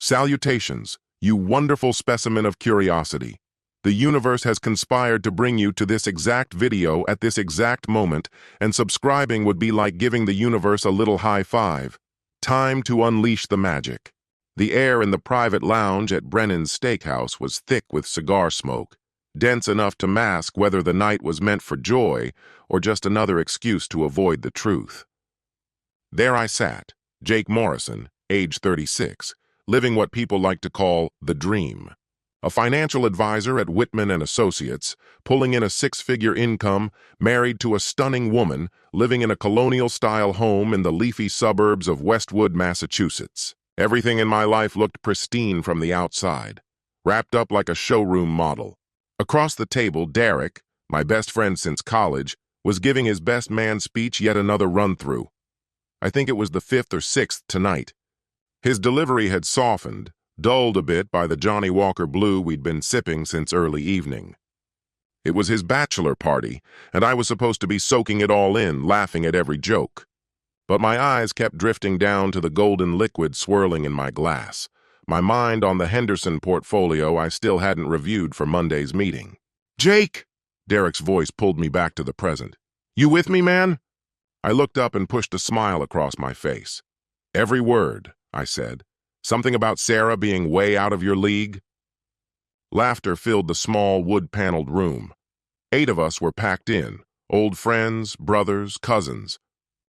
Salutations, you wonderful specimen of curiosity. The universe has conspired to bring you to this exact video at this exact moment, and subscribing would be like giving the universe a little high five. Time to unleash the magic. The air in the private lounge at Brennan's Steakhouse was thick with cigar smoke, dense enough to mask whether the night was meant for joy or just another excuse to avoid the truth. There I sat, Jake Morrison, age 36, living what people like to call the dream. A financial advisor at Whitman and Associates, pulling in a six-figure income, married to a stunning woman, living in a colonial-style home in the leafy suburbs of Westwood, Massachusetts. Everything in my life looked pristine from the outside, wrapped up like a showroom model. Across the table, Derek, my best friend since college, was giving his best man speech yet another run-through. I think it was the fifth or sixth tonight. His delivery had softened, dulled a bit by the Johnny Walker Blue we'd been sipping since early evening. It was his bachelor party, and I was supposed to be soaking it all in, laughing at every joke. But my eyes kept drifting down to the golden liquid swirling in my glass, my mind on the Henderson portfolio I still hadn't reviewed for Monday's meeting. "Jake!" Derek's voice pulled me back to the present. "You with me, man?" I looked up and pushed a smile across my face. "Every word," I said. "Something about Sarah being way out of your league?" Laughter filled the small, wood-paneled room. 8 of us were packed in, old friends, brothers, cousins.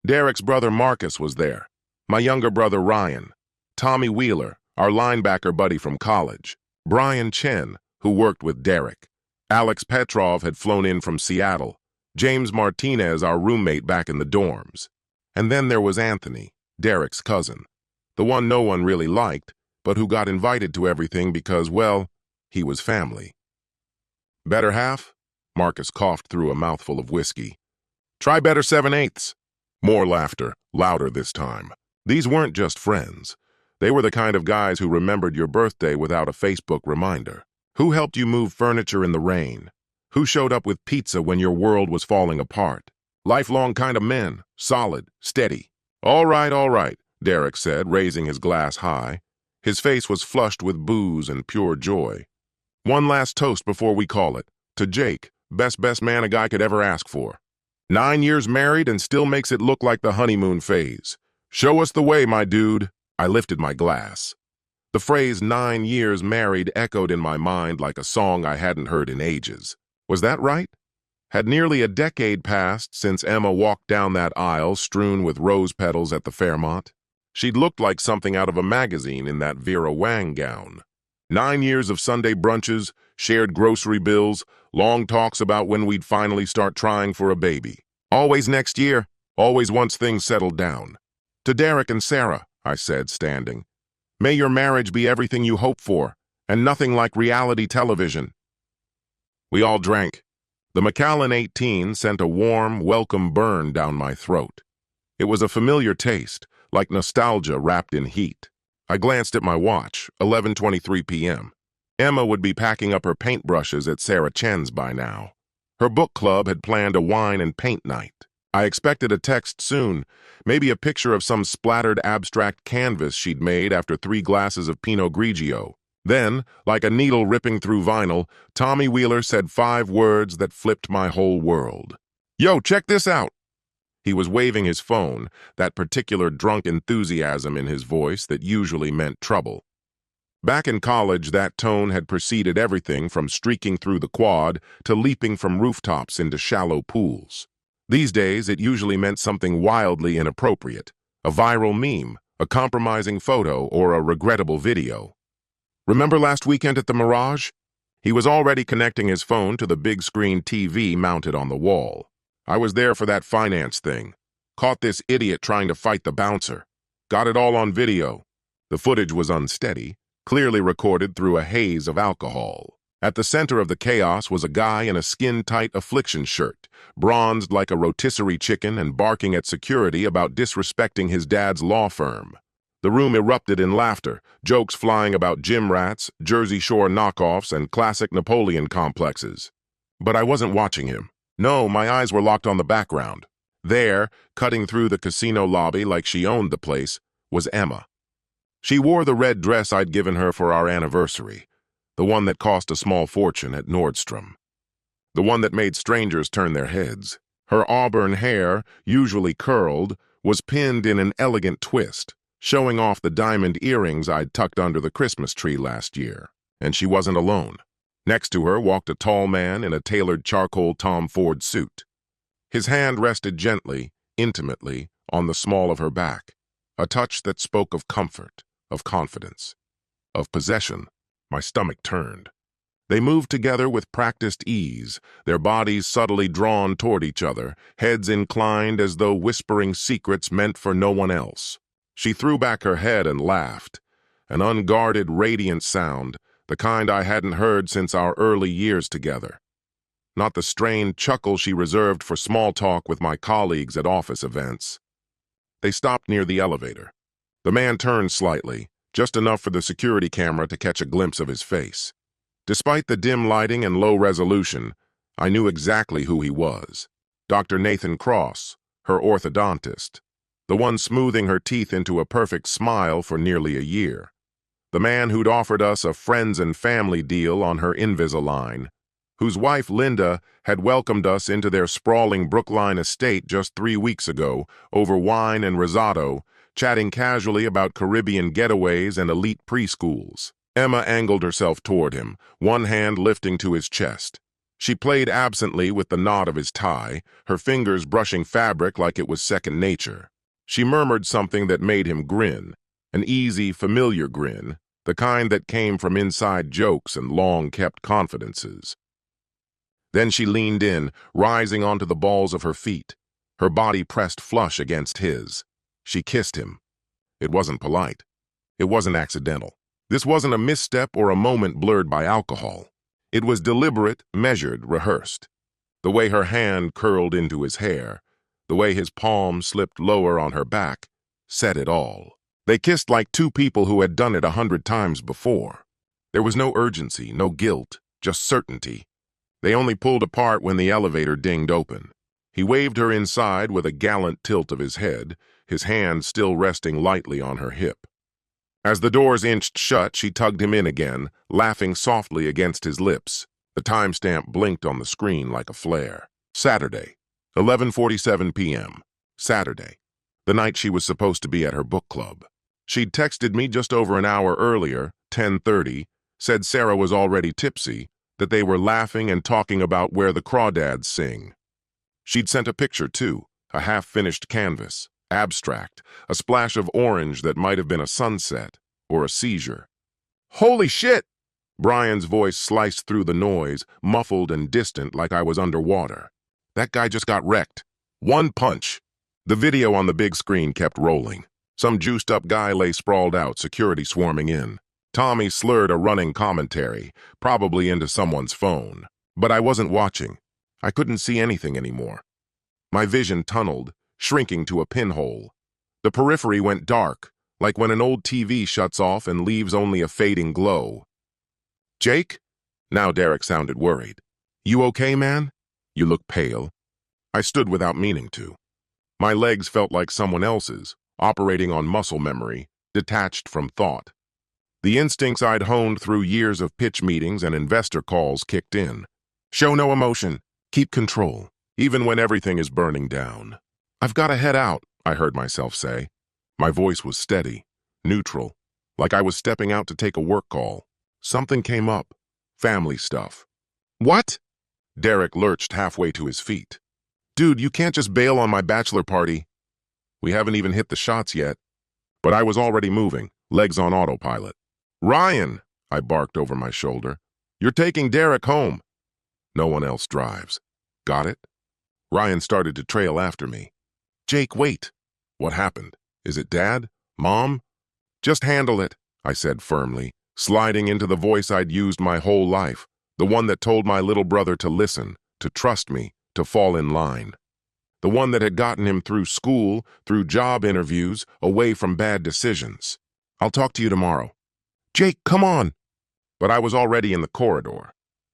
Derek's brother Marcus was there, my younger brother Ryan, Tommy Wheeler, our linebacker buddy from college, Brian Chen, who worked with Derek. Alex Petrov had flown in from Seattle, James Martinez, our roommate back in the dorms. And then there was Anthony, Derek's cousin, the one no one really liked, but who got invited to everything because, well, he was family. "Better half?" Marcus coughed through a mouthful of whiskey. "Try better 7/8." More laughter, louder this time. These weren't just friends. They were the kind of guys who remembered your birthday without a Facebook reminder. Who helped you move furniture in the rain? Who showed up with pizza when your world was falling apart? Lifelong kind of men, solid, steady. All right, Derek said, raising his glass high. His face was flushed with booze and pure joy. "One last toast before we call it. To Jake, best man a guy could ever ask for. 9 years married and still makes it look like the honeymoon phase. Show us the way, my dude." I lifted my glass. The phrase 9 years married echoed in my mind like a song I hadn't heard in ages. Was that right? Had nearly a decade passed since Emma walked down that aisle strewn with rose petals at the Fairmont? She'd looked like something out of a magazine in that Vera Wang gown. 9 years of Sunday brunches, shared grocery bills, long talks about when we'd finally start trying for a baby. Always next year, always once things settled down. "To Derek and Sarah," I said, standing. "May your marriage be everything you hope for, and nothing like reality television." We all drank. The Macallan 18 sent a warm, welcome burn down my throat. It was a familiar taste, like nostalgia wrapped in heat. I glanced at my watch, 11:23 p.m. Emma would be packing up her paintbrushes at Sarah Chen's by now. Her book club had planned a wine and paint night. I expected a text soon, maybe a picture of some splattered abstract canvas she'd made after 3 glasses of Pinot Grigio. Then, like a needle ripping through vinyl, Tommy Wheeler said 5 words that flipped my whole world. "Yo, check this out." He was waving his phone, that particular drunk enthusiasm in his voice that usually meant trouble. Back in college, that tone had preceded everything from streaking through the quad to leaping from rooftops into shallow pools. These days, it usually meant something wildly inappropriate, a viral meme, a compromising photo, or a regrettable video. "Remember last weekend at the Mirage?" He was already connecting his phone to the big screen TV mounted on the wall. "I was there for that finance thing. Caught this idiot trying to fight the bouncer. Got it all on video." The footage was unsteady, clearly recorded through a haze of alcohol. At the center of the chaos was a guy in a skin-tight affliction shirt, bronzed like a rotisserie chicken and barking at security about disrespecting his dad's law firm. The room erupted in laughter, jokes flying about gym rats, Jersey Shore knockoffs, and classic Napoleon complexes. But I wasn't watching him. No, my eyes were locked on the background. There, cutting through the casino lobby like she owned the place, was Emma. She wore the red dress I'd given her for our anniversary, the one that cost a small fortune at Nordstrom, the one that made strangers turn their heads. Her auburn hair, usually curled, was pinned in an elegant twist, showing off the diamond earrings I'd tucked under the Christmas tree last year. And she wasn't alone. Next to her walked a tall man in a tailored charcoal Tom Ford suit. His hand rested gently, intimately, on the small of her back, a touch that spoke of comfort, of confidence, of possession. My stomach turned. They moved together with practiced ease, their bodies subtly drawn toward each other, heads inclined as though whispering secrets meant for no one else. She threw back her head and laughed, an unguarded, radiant sound, the kind I hadn't heard since our early years together. Not the strained chuckle she reserved for small talk with my colleagues at office events. They stopped near the elevator. The man turned slightly, just enough for the security camera to catch a glimpse of his face. Despite the dim lighting and low resolution, I knew exactly who he was. Dr. Nathan Cross, her orthodontist, the one smoothing her teeth into a perfect smile for nearly a year. The man who'd offered us a friends and family deal on her Invisalign, whose wife Linda had welcomed us into their sprawling Brookline estate just 3 weeks ago over wine and risotto, chatting casually about Caribbean getaways and elite preschools. Emma angled herself toward him, one hand lifting to his chest. She played absently with the knot of his tie, her fingers brushing fabric like it was second nature. She murmured something that made him grin, an easy, familiar grin, the kind that came from inside jokes and long-kept confidences. Then she leaned in, rising onto the balls of her feet, her body pressed flush against his. She kissed him. It wasn't polite. It wasn't accidental. This wasn't a misstep or a moment blurred by alcohol. It was deliberate, measured, rehearsed. The way her hand curled into his hair, the way his palm slipped lower on her back, said it all. They kissed like two people who had done it 100 times before. There was no urgency, no guilt, just certainty. They only pulled apart when the elevator dinged open. He waved her inside with a gallant tilt of his head, his hand still resting lightly on her hip. As the doors inched shut, she tugged him in again, laughing softly against his lips. The timestamp blinked on the screen like a flare. Saturday, 11:47 p.m. Saturday, the night she was supposed to be at her book club. She'd texted me just over an hour earlier, 10:30, said Sarah was already tipsy, that they were laughing and talking about where the crawdads sing. She'd sent a picture, too, a half-finished canvas, abstract, a splash of orange that might have been a sunset or a seizure. "Holy shit!" Brian's voice sliced through the noise, muffled and distant like I was underwater. "That guy just got wrecked. One punch." The video on the big screen kept rolling. Some juiced-up guy lay sprawled out, security swarming in. Tommy slurred a running commentary, probably into someone's phone. But I wasn't watching. I couldn't see anything anymore. My vision tunneled, shrinking to a pinhole. The periphery went dark, like when an old TV shuts off and leaves only a fading glow. "Jake?" Now Derek sounded worried. "You okay, man? You look pale." I stood without meaning to. My legs felt like someone else's, operating on muscle memory, detached from thought. The instincts I'd honed through years of pitch meetings and investor calls kicked in. Show no emotion. Keep control, even when everything is burning down. "I've got to head out," I heard myself say. My voice was steady, neutral, like I was stepping out to take a work call. Something came up. Family stuff. "What?" Derek lurched halfway to his feet. "Dude, you can't just bail on my bachelor party." We haven't even hit the shots yet. But I was already moving, legs on autopilot. "Ryan," I barked over my shoulder. "You're taking Derek home." No one else drives. Got it? Ryan started to trail after me. "Jake, wait." "What happened? Is it Dad? Mom?" "Just handle it," I said firmly, sliding into the voice I'd used my whole life, the one that told my little brother to listen, to trust me, to fall in line. The one that had gotten him through school, through job interviews, away from bad decisions. "I'll talk to you tomorrow." "Jake, come on." But I was already in the corridor,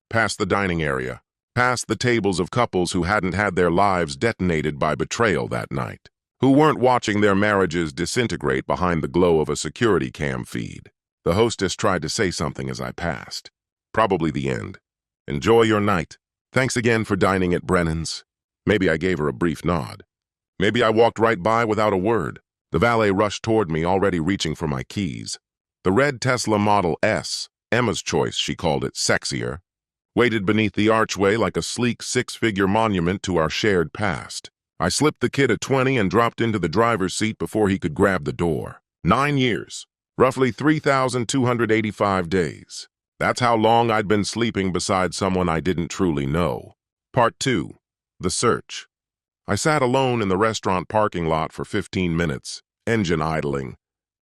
past the dining area, past the tables of couples who hadn't had their lives detonated by betrayal that night, who weren't watching their marriages disintegrate behind the glow of a security cam feed. The hostess tried to say something as I passed. Probably the end. Enjoy your night. Thanks again for dining at Brennan's. Maybe I gave her a brief nod. Maybe I walked right by without a word. The valet rushed toward me, already reaching for my keys. The red Tesla Model S, Emma's choice, she called it, sexier, waited beneath the archway like a sleek six-figure monument to our shared past. I slipped the kid a 20 and dropped into the driver's seat before he could grab the door. 9 years, roughly 3,285 days. That's how long I'd been sleeping beside someone I didn't truly know. Part 2. The Search. I sat alone in the restaurant parking lot for 15 minutes, engine idling,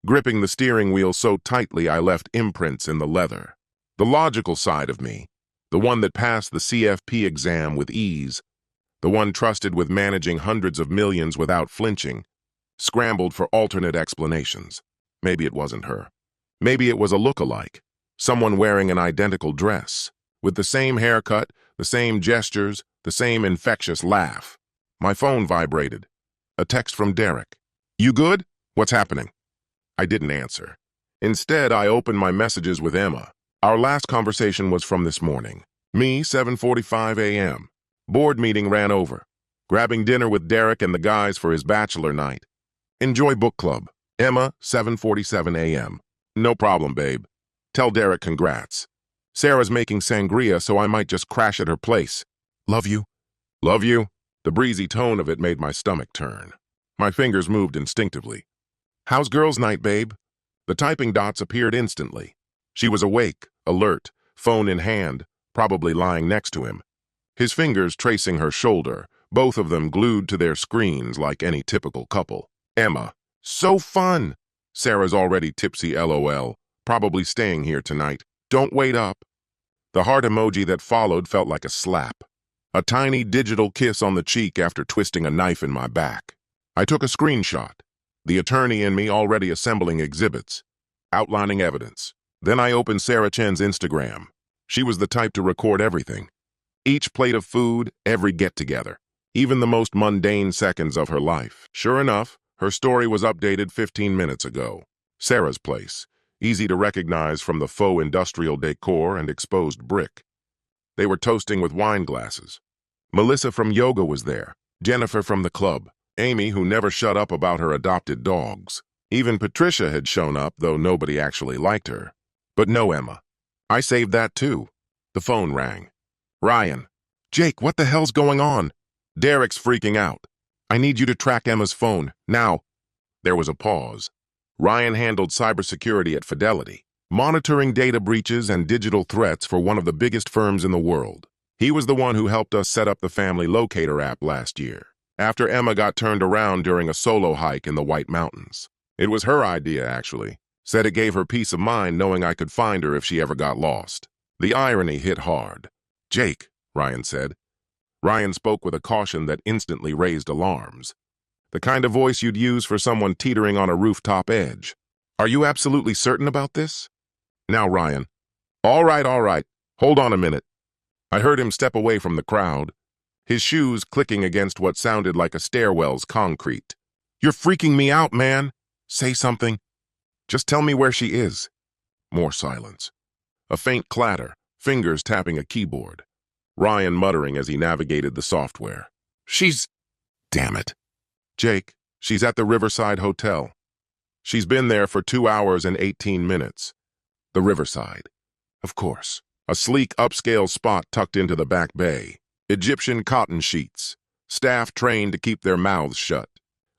gripping the steering wheel so tightly I left imprints in the leather. The logical side of me, the one that passed the CFP exam with ease, the one trusted with managing hundreds of millions without flinching, scrambled for alternate explanations. Maybe it wasn't her. Maybe it was a look-alike, someone wearing an identical dress, with the same haircut, the same gestures, the same infectious laugh. My phone vibrated. A text from Derek. "You good? What's happening?" I didn't answer. Instead, I opened my messages with Emma. Our last conversation was from this morning. Me, 7:45 a.m. Board meeting ran over. Grabbing dinner with Derek and the guys for his bachelor night. Enjoy book club. Emma, 7:47 a.m. No problem, babe. Tell Derek congrats. Sarah's making sangria, so I might just crash at her place. Love you. Love you? The breezy tone of it made my stomach turn. My fingers moved instinctively. How's girls' night, babe? The typing dots appeared instantly. She was awake, alert, phone in hand, probably lying next to him. His fingers tracing her shoulder, both of them glued to their screens like any typical couple. Emma. So fun! Sarah's already tipsy, LOL. Probably staying here tonight. Don't wait up. The heart emoji that followed felt like a slap. A tiny digital kiss on the cheek after twisting a knife in my back. I took a screenshot, the attorney in me already assembling exhibits, outlining evidence. Then I opened Sarah Chen's Instagram. She was the type to record everything. Each plate of food, every get-together, even the most mundane seconds of her life. Sure enough, her story was updated 15 minutes ago. Sarah's place, easy to recognize from the faux industrial decor and exposed brick. They were toasting with wine glasses. Melissa from yoga was there, Jennifer from the club, Amy, who never shut up about her adopted dogs. Even Patricia had shown up, though nobody actually liked her. But no Emma. I saved that too. The phone rang. Ryan. Jake, what the hell's going on? Derek's freaking out. I need you to track Emma's phone, now. There was a pause. Ryan handled cybersecurity at Fidelity, monitoring data breaches and digital threats for one of the biggest firms in the world. He was the one who helped us set up the Family Locator app last year, after Emma got turned around during a solo hike in the White Mountains. It was her idea, actually. Said it gave her peace of mind knowing I could find her if she ever got lost. The irony hit hard. Jake, Ryan said. Ryan spoke with a caution that instantly raised alarms. The kind of voice you'd use for someone teetering on a rooftop edge. Are you absolutely certain about this? Now, Ryan. All right. Hold on a minute. I heard him step away from the crowd, his shoes clicking against what sounded like a stairwell's concrete. You're freaking me out, man. Say something. Just tell me where she is. More silence. A faint clatter, fingers tapping a keyboard. Ryan muttering as he navigated the software. She's... Damn it. Jake, she's at the Riverside Hotel. She's been there for 2 hours and 18 minutes. The Riverside. Of course. A sleek, upscale spot tucked into the back bay. Egyptian cotton sheets. Staff trained to keep their mouths shut.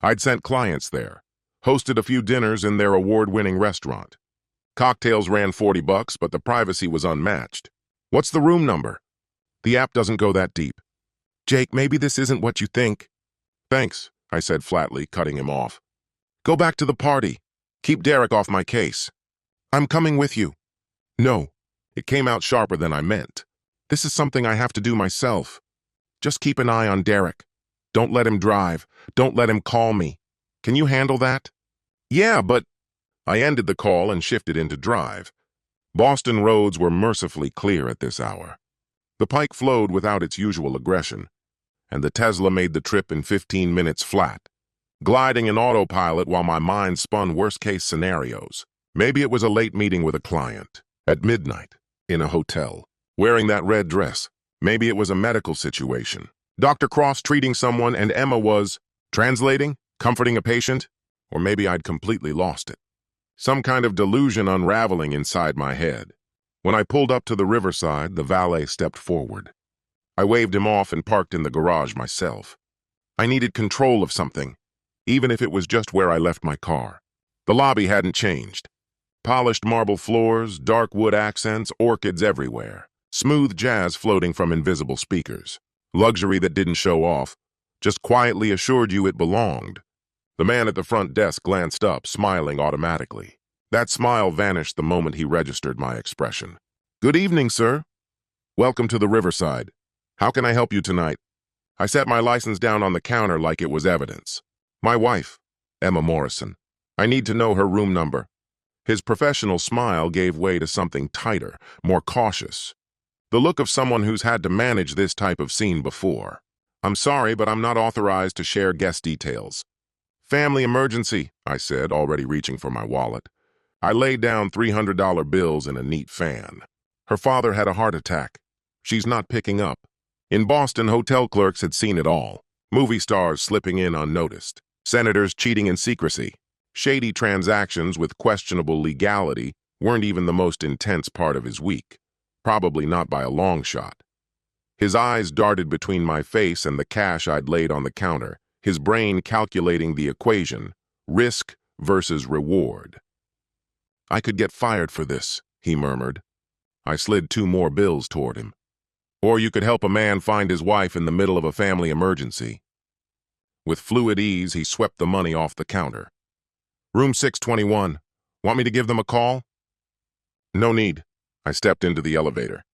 I'd sent clients there. Hosted a few dinners in their award-winning restaurant. Cocktails ran $40, but the privacy was unmatched. What's the room number? The app doesn't go that deep. Jake, maybe this isn't what you think. Thanks, I said flatly, cutting him off. Go back to the party. Keep Derek off my case. I'm coming with you. No, it came out sharper than I meant. This is something I have to do myself. Just keep an eye on Derek. Don't let him drive. Don't let him call me. Can you handle that? Yeah, but... I ended the call and shifted into drive. Boston roads were mercifully clear at this hour. The Pike flowed without its usual aggression, and the Tesla made the trip in 15 minutes flat. gliding in autopilot while my mind spun worst-case scenarios. Maybe it was a late meeting with a client, at midnight, in a hotel, wearing that red dress. Maybe it was a medical situation. Dr. Cross treating someone and Emma was translating, comforting a patient, or maybe I'd completely lost it. Some kind of delusion unraveling inside my head. When I pulled up to the riverside, the valet stepped forward. I waved him off and parked in the garage myself. I needed control of something, even if it was just where I left my car. The lobby hadn't changed. Polished marble floors, dark wood accents, orchids everywhere. Smooth jazz floating from invisible speakers. Luxury that didn't show off, just quietly assured you it belonged. The man at the front desk glanced up, smiling automatically. That smile vanished the moment he registered my expression. "Good evening, sir. Welcome to the Riverside. How can I help you tonight?" I set my license down on the counter like it was evidence. "My wife, Emma Morrison. I need to know her room number." His professional smile gave way to something tighter, more cautious. The look of someone who's had to manage this type of scene before. "I'm sorry, but I'm not authorized to share guest details." "Family emergency," I said, already reaching for my wallet. I laid down $300 bills in a neat fan. Her father had a heart attack. She's not picking up. In Boston, hotel clerks had seen it all. Movie stars slipping in unnoticed. Senators cheating in secrecy. Shady transactions with questionable legality weren't even the most intense part of his week. Probably not by a long shot. His eyes darted between my face and the cash I'd laid on the counter, his brain calculating the equation, risk versus reward. "I could get fired for this," he murmured. I slid 2 more bills toward him. "Or you could help a man find his wife in the middle of a family emergency." With fluid ease, he swept the money off the counter. "Room 621. Want me to give them a call?" "No need." I stepped into the elevator.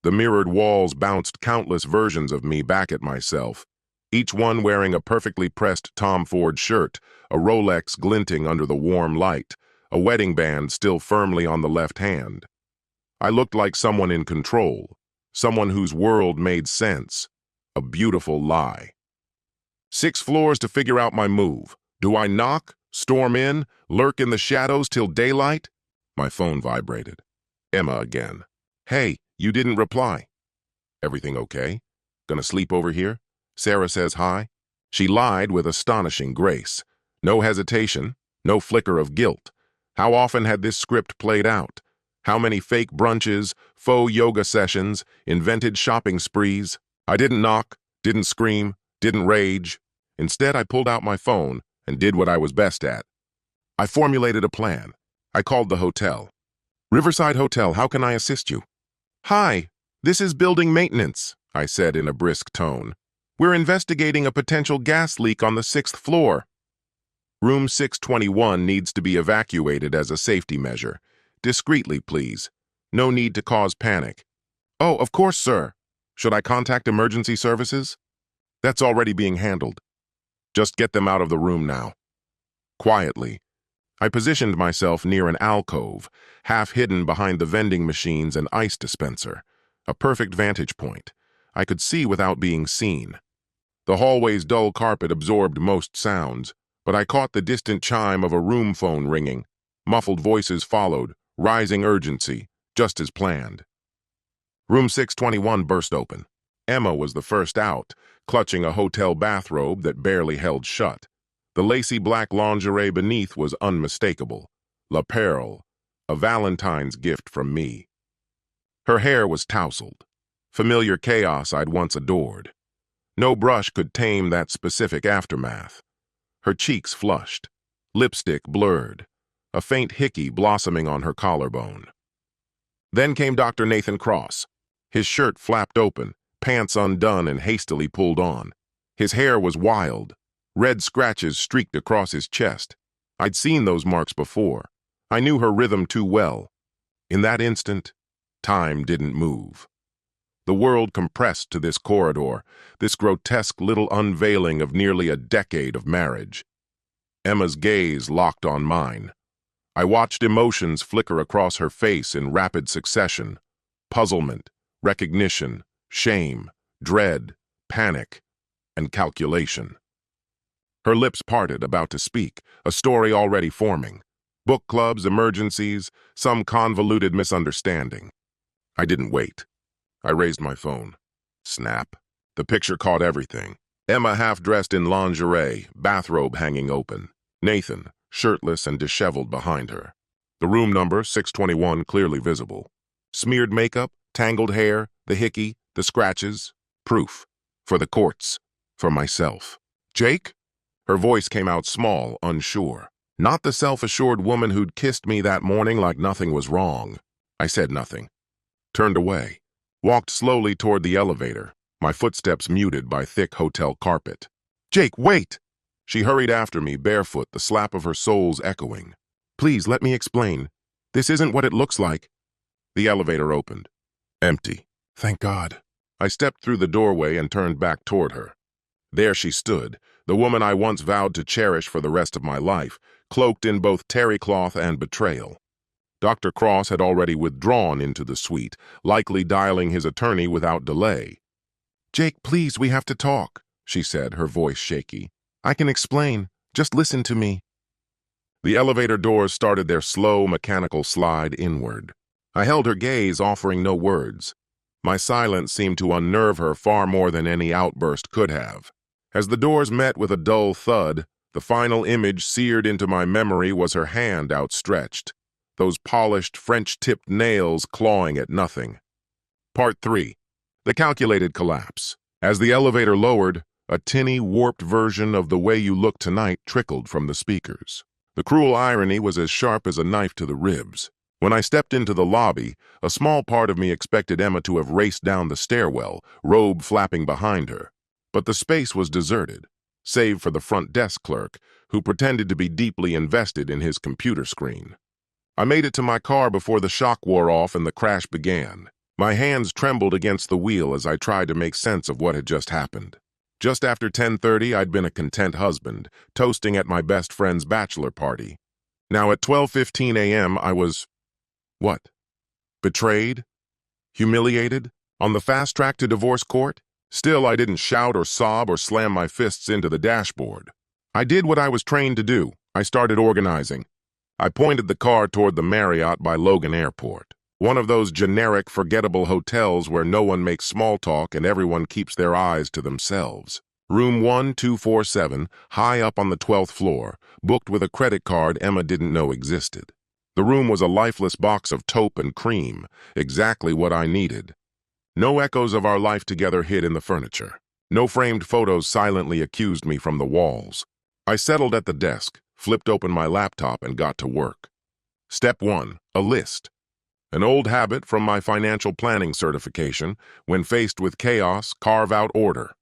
The mirrored walls bounced countless versions of me back at myself, each one wearing a perfectly pressed Tom Ford shirt, a Rolex glinting under the warm light, a wedding band still firmly on the left hand. I looked like someone in control, someone whose world made sense, a beautiful lie. 6 floors to figure out my move. Do I knock, storm in, lurk in the shadows till daylight? My phone vibrated. Emma again. "Hey, you didn't reply." "Everything okay? Gonna sleep over here? Sarah says hi." She lied with astonishing grace. No hesitation, no flicker of guilt. How often had this script played out? How many fake brunches, faux yoga sessions, invented shopping sprees? I didn't knock, didn't scream, didn't rage. Instead, I pulled out my phone and did what I was best at. I formulated a plan. I called the hotel. "Riverside Hotel, how can I assist you?" "Hi, this is building maintenance," I said in a brisk tone. "We're investigating a potential gas leak on the 6th floor. Room 621 needs to be evacuated as a safety measure. Discreetly, please. No need to cause panic." "Oh, of course, sir. Should I contact emergency services?" "That's already being handled. Just get them out of the room now." Quietly, I positioned myself near an alcove, half hidden behind the vending machines and ice dispenser. A perfect vantage point. I could see without being seen. The hallway's dull carpet absorbed most sounds, but I caught the distant chime of a room phone ringing. Muffled voices followed, rising urgency, just as planned. Room 621 burst open. Emma was the first out, clutching a hotel bathrobe that barely held shut. The lacy black lingerie beneath was unmistakable. La Perle, a Valentine's gift from me. Her hair was tousled. Familiar chaos I'd once adored. No brush could tame that specific aftermath. Her cheeks flushed, lipstick blurred, a faint hickey blossoming on her collarbone. Then came Dr. Nathan Cross. His shirt flapped open, pants undone and hastily pulled on. His hair was wild. Red scratches streaked across his chest. I'd seen those marks before. I knew her rhythm too well. In that instant, time didn't move. The world compressed to this corridor, this grotesque little unveiling of nearly a decade of marriage. Emma's gaze locked on mine. I watched emotions flicker across her face in rapid succession. Puzzlement, recognition, shame, dread, panic, and calculation. Her lips parted, about to speak, a story already forming. Book clubs, emergencies, some convoluted misunderstanding. I didn't wait. I raised my phone. Snap. The picture caught everything. Emma half-dressed in lingerie, bathrobe hanging open. Nathan, shirtless and disheveled behind her. The room number, 621, clearly visible. Smeared makeup, tangled hair, the hickey, the scratches. Proof. For the courts. For myself. Jake? Her voice came out small, unsure. Not the self-assured woman who'd kissed me that morning like nothing was wrong. I said nothing. Turned away. Walked slowly toward the elevator, my footsteps muted by thick hotel carpet. Jake, wait! She hurried after me, barefoot, the slap of her soles echoing. Please, let me explain. This isn't what it looks like. The elevator opened. Empty. Thank God. I stepped through the doorway and turned back toward her. There she stood, the woman I once vowed to cherish for the rest of my life, cloaked in both terry cloth and betrayal. Dr. Cross had already withdrawn into the suite, likely dialing his attorney without delay. Jake, please, we have to talk, she said, her voice shaky. I can explain. Just listen to me. The elevator doors started their slow, mechanical slide inward. I held her gaze, offering no words. My silence seemed to unnerve her far more than any outburst could have. As the doors met with a dull thud, the final image seared into my memory was her hand outstretched, those polished, French-tipped nails clawing at nothing. Part 3. The calculated collapse. As the elevator lowered, a tinny, warped version of The Way You Look Tonight trickled from the speakers. The cruel irony was as sharp as a knife to the ribs. When I stepped into the lobby, a small part of me expected Emma to have raced down the stairwell, robe flapping behind her. But the space was deserted, save for the front desk clerk, who pretended to be deeply invested in his computer screen. I made it to my car before the shock wore off and the crash began. My hands trembled against the wheel as I tried to make sense of what had just happened. Just after 10:30, I'd been a content husband, toasting at my best friend's bachelor party. Now at 12:15 a.m., I was... what? Betrayed? Humiliated? On the fast track to divorce court? Still, I didn't shout or sob or slam my fists into the dashboard. I did what I was trained to do. I started organizing. I pointed the car toward the Marriott by Logan Airport, one of those generic, forgettable hotels where no one makes small talk and everyone keeps their eyes to themselves. Room 1247, high up on the 12th floor, booked with a credit card Emma didn't know existed. The room was a lifeless box of taupe and cream, exactly what I needed. No echoes of our life together hid in the furniture. No framed photos silently accused me from the walls. I settled at the desk, flipped open my laptop, and got to work. Step 1, a list. An old habit from my financial planning certification. When faced with chaos, carve out order.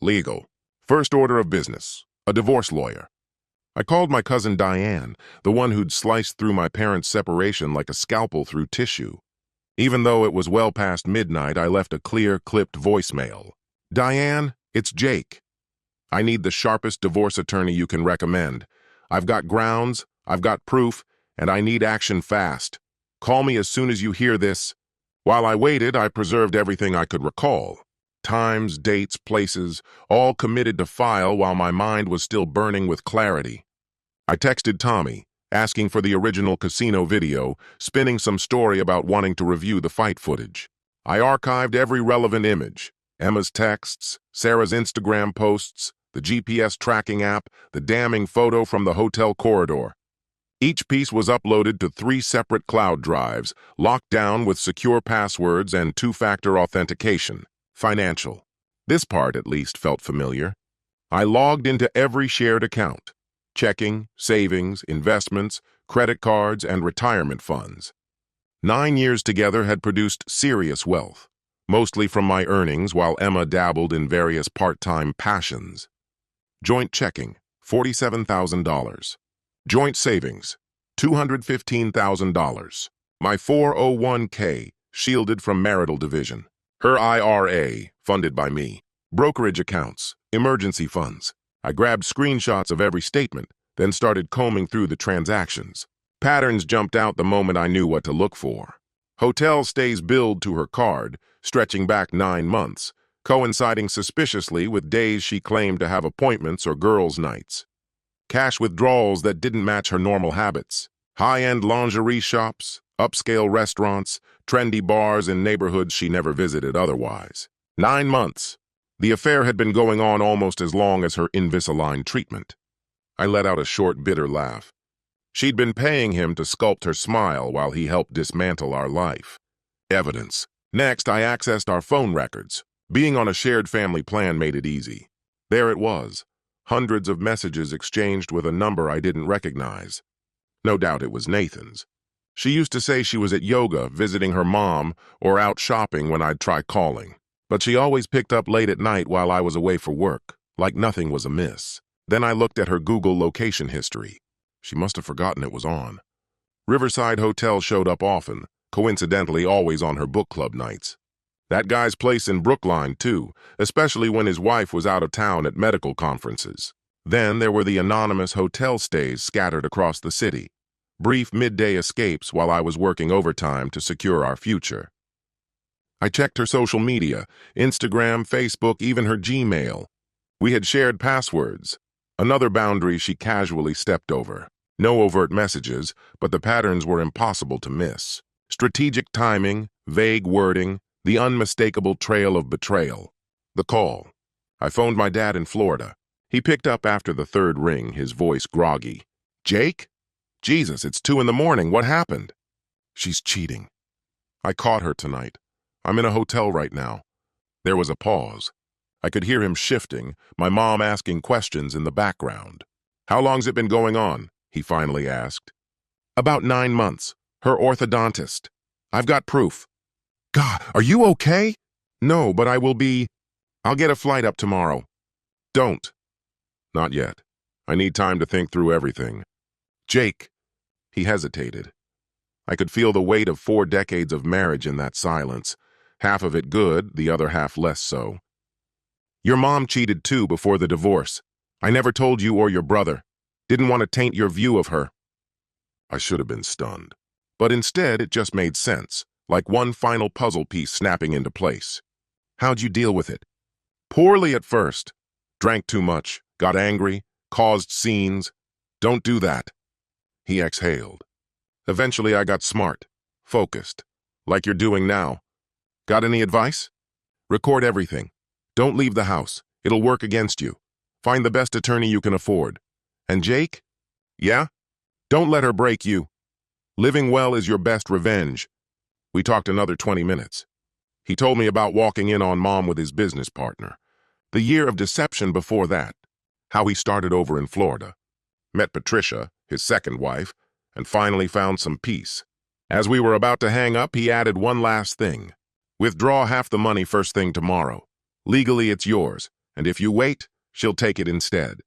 Legal. First order of business. A divorce lawyer. I called my cousin Diane, the one who'd sliced through my parents' separation like a scalpel through tissue. Even though it was well past midnight, I left a clear, clipped voicemail. Diane, it's Jake. I need the sharpest divorce attorney you can recommend. I've got grounds, I've got proof, and I need action fast. Call me as soon as you hear this. While I waited, I preserved everything I could recall. Times, dates, places, all committed to file while my mind was still burning with clarity. I texted Tommy, asking for the original casino video, spinning some story about wanting to review the fight footage. I archived every relevant image, Emma's texts, Sarah's Instagram posts, the GPS tracking app, the damning photo from the hotel corridor. Each piece was uploaded to 3 separate cloud drives, locked down with secure passwords and 2-factor authentication. Financial. This part, at least, felt familiar. I logged into every shared account. Checking, savings, investments, credit cards, and retirement funds. 9 years together had produced serious wealth, mostly from my earnings while Emma dabbled in various part-time passions. Joint checking, $47,000. Joint savings, $215,000. My 401k, shielded from marital division. Her IRA, funded by me. Brokerage accounts, emergency funds. I grabbed screenshots of every statement, then started combing through the transactions. Patterns jumped out the moment I knew what to look for. Hotel stays billed to her card, stretching back 9 months. coinciding suspiciously with days she claimed to have appointments or girls' nights. Cash withdrawals that didn't match her normal habits. High-end lingerie shops, upscale restaurants, trendy bars in neighborhoods she never visited otherwise. 9 months. The affair had been going on almost as long as her Invisalign treatment. I let out a short, bitter laugh. She'd been paying him to sculpt her smile while he helped dismantle our life. Evidence. Next, I accessed our phone records. Being on a shared family plan made it easy. There it was. Hundreds of messages exchanged with a number I didn't recognize. No doubt it was Nathan's. She used to say she was at yoga, visiting her mom, or out shopping when I'd try calling. But she always picked up late at night while I was away for work, like nothing was amiss. Then I looked at her Google location history. She must have forgotten it was on. Riverside Hotel showed up often, coincidentally always on her book club nights. That guy's place in Brookline, too, especially when his wife was out of town at medical conferences. Then there were the anonymous hotel stays scattered across the city. Brief midday escapes while I was working overtime to secure our future. I checked her social media, Instagram, Facebook, even her Gmail. We had shared passwords. Another boundary she casually stepped over. No overt messages, but the patterns were impossible to miss. Strategic timing, vague wording, the unmistakable trail of betrayal. The call. I phoned my dad in Florida. He picked up after the third ring, his voice groggy. "Jake? Jesus, it's 2 a.m. What happened?" "She's cheating. I caught her tonight. I'm in a hotel right now." There was a pause. I could hear him shifting, my mom asking questions in the background. "How long's it been going on?" he finally asked. "About 9 months. Her orthodontist. I've got proof." "God, are you okay?" "No, but I will be. I'll get a flight up tomorrow." "Don't." "Not yet. I need time to think through everything." "Jake." He hesitated. I could feel the weight of 4 decades of marriage in that silence. Half of it good, the other half less so. "Your mom cheated too before the divorce. I never told you or your brother. Didn't want to taint your view of her." I should have been stunned. But instead, it just made sense, like one final puzzle piece snapping into place. "How'd you deal with it?" "Poorly at first. Drank too much, got angry, caused scenes. Don't do that." He exhaled. "Eventually I got smart, focused, like you're doing now. Got any advice? Record everything. Don't leave the house. It'll work against you. Find the best attorney you can afford. And Jake? Yeah? Don't let her break you. Living well is your best revenge." We talked another 20 minutes. He told me about walking in on Mom with his business partner. The year of deception before that. How he started over in Florida. Met Patricia, his second wife, and finally found some peace. As we were about to hang up, he added one last thing. "Withdraw half the money first thing tomorrow. Legally, it's yours, and if you wait, she'll take it instead."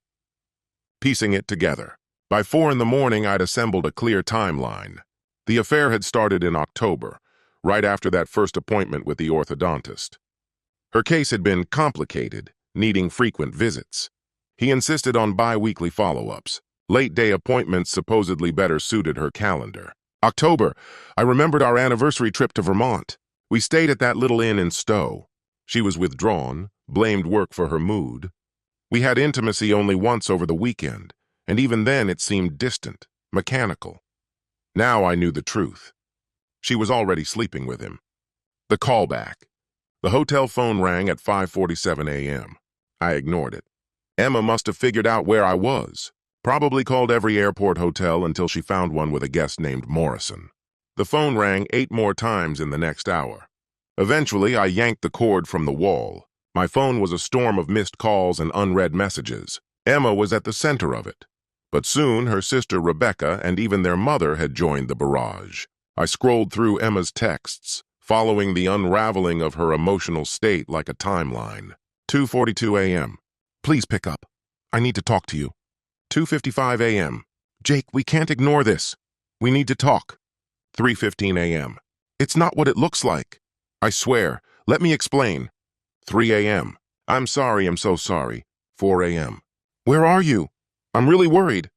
Piecing it together. By 4 a.m, I'd assembled a clear timeline. The affair had started in October, right after that first appointment with the orthodontist. Her case had been complicated, needing frequent visits. He insisted on bi-weekly follow-ups. Late-day appointments supposedly better suited her calendar. October, I remembered our anniversary trip to Vermont. We stayed at that little inn in Stowe. She was withdrawn, blamed work for her mood. We had intimacy only once over the weekend, and even then it seemed distant, mechanical. Now I knew the truth. She was already sleeping with him. The callback. The hotel phone rang at 5:47 a.m. I ignored it. Emma must have figured out where I was. Probably called every airport hotel until she found one with a guest named Morrison. The phone rang 8 more times in the next hour. Eventually, I yanked the cord from the wall. My phone was a storm of missed calls and unread messages. Emma was at the center of it. But soon, her sister Rebecca and even their mother had joined the barrage. I scrolled through Emma's texts, following the unraveling of her emotional state like a timeline. 2:42 a.m. Please pick up. I need to talk to you. 2:55 a.m. Jake, we can't ignore this. We need to talk. 3:15 a.m. It's not what it looks like. I swear. Let me explain. 3 a.m. I'm sorry, I'm so sorry. 4 a.m. Where are you? I'm really worried.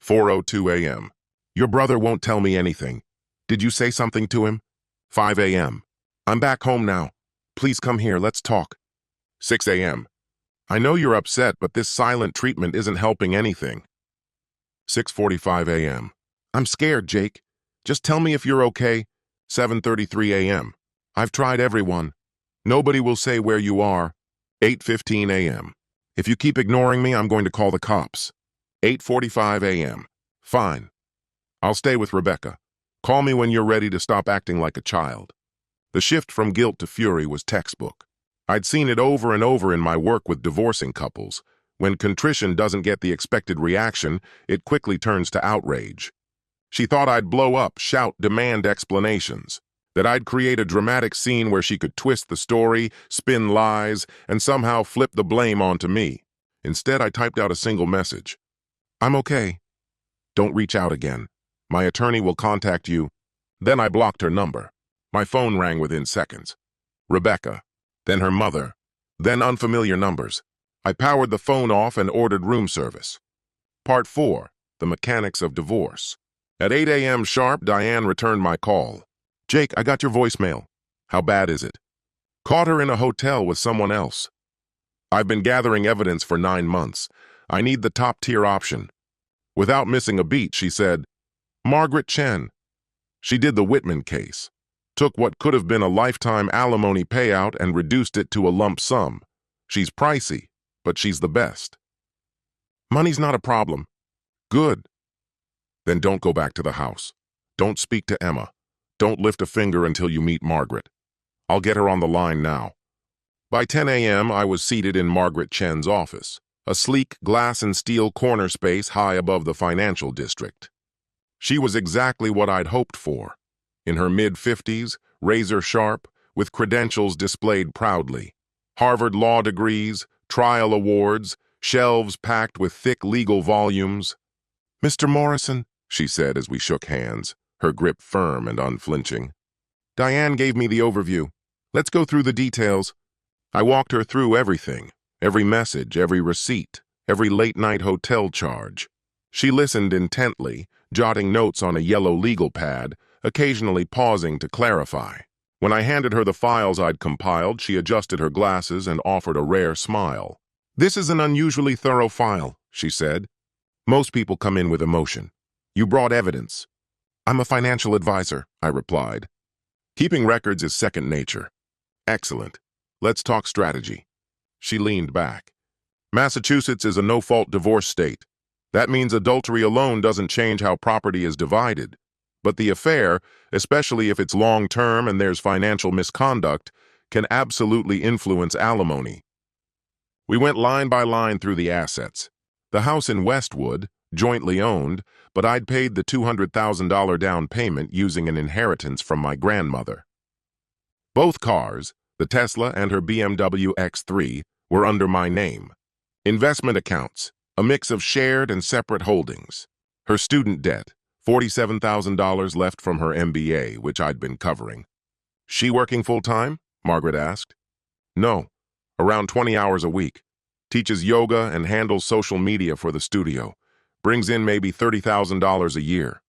4:02 a.m. Your brother won't tell me anything. Did you say something to him? 5 a.m. I'm back home now. Please come here, let's talk. 6 a.m. I know you're upset, but this silent treatment isn't helping anything. 6:45 a.m. I'm scared, Jake. Just tell me if you're okay. 7:33 a.m. I've tried everyone. Nobody will say where you are. 8:15 a.m. If you keep ignoring me, I'm going to call the cops. 8:45 a.m. Fine. I'll stay with Rebecca. Call me when you're ready to stop acting like a child. The shift from guilt to fury was textbook. I'd seen it over and over in my work with divorcing couples. When contrition doesn't get the expected reaction, it quickly turns to outrage. She thought I'd blow up, shout, demand explanations. That I'd create a dramatic scene where she could twist the story, spin lies, and somehow flip the blame onto me. Instead, I typed out a single message. I'm okay. Don't reach out again. My attorney will contact you. Then I blocked her number. My phone rang within seconds. Rebecca. Then her mother. Then unfamiliar numbers. I powered the phone off and ordered room service. Part 4. The Mechanics of Divorce. At 8 a.m. sharp, Diane returned my call. Jake, I got your voicemail. How bad is it? Caught her in a hotel with someone else. I've been gathering evidence for 9 months. I need the top-tier option. Without missing a beat, she said, Margaret Chen. She did the Whitman case. Took what could have been a lifetime alimony payout and reduced it to a lump sum. She's pricey, but she's the best. Money's not a problem. Good. Then don't go back to the house. Don't speak to Emma. Don't lift a finger until you meet Margaret. I'll get her on the line now. By 10 a.m., I was seated in Margaret Chen's office, a sleek glass and steel corner space high above the financial district. She was exactly what I'd hoped for. In her mid-50s, razor-sharp, with credentials displayed proudly. Harvard law degrees, trial awards, shelves packed with thick legal volumes. Mr. Morrison, she said as we shook hands, her grip firm and unflinching. Diane gave me the overview. Let's go through the details. I walked her through everything, every message, every receipt, every late-night hotel charge. She listened intently, jotting notes on a yellow legal pad, occasionally pausing to clarify. When I handed her the files I'd compiled, she adjusted her glasses and offered a rare smile. This is an unusually thorough file, she said. Most people come in with emotion. You brought evidence. I'm a financial advisor, I replied. Keeping records is second nature. Excellent. Let's talk strategy. She leaned back. Massachusetts is a no-fault divorce state. That means adultery alone doesn't change how property is divided. But the affair, especially if it's long-term and there's financial misconduct, can absolutely influence alimony. We went line by line through the assets. The house in Westwood, jointly owned, but I'd paid the $200,000 down payment using an inheritance from my grandmother. Both cars, the Tesla and her BMW X3, were under my name. Investment accounts, a mix of shared and separate holdings. Her student debt, $47,000 left from her MBA, which I'd been covering. She working full-time? Margaret asked. No, around 20 hours a week. Teaches yoga and handles social media for the studio. Brings in maybe $30,000 a year.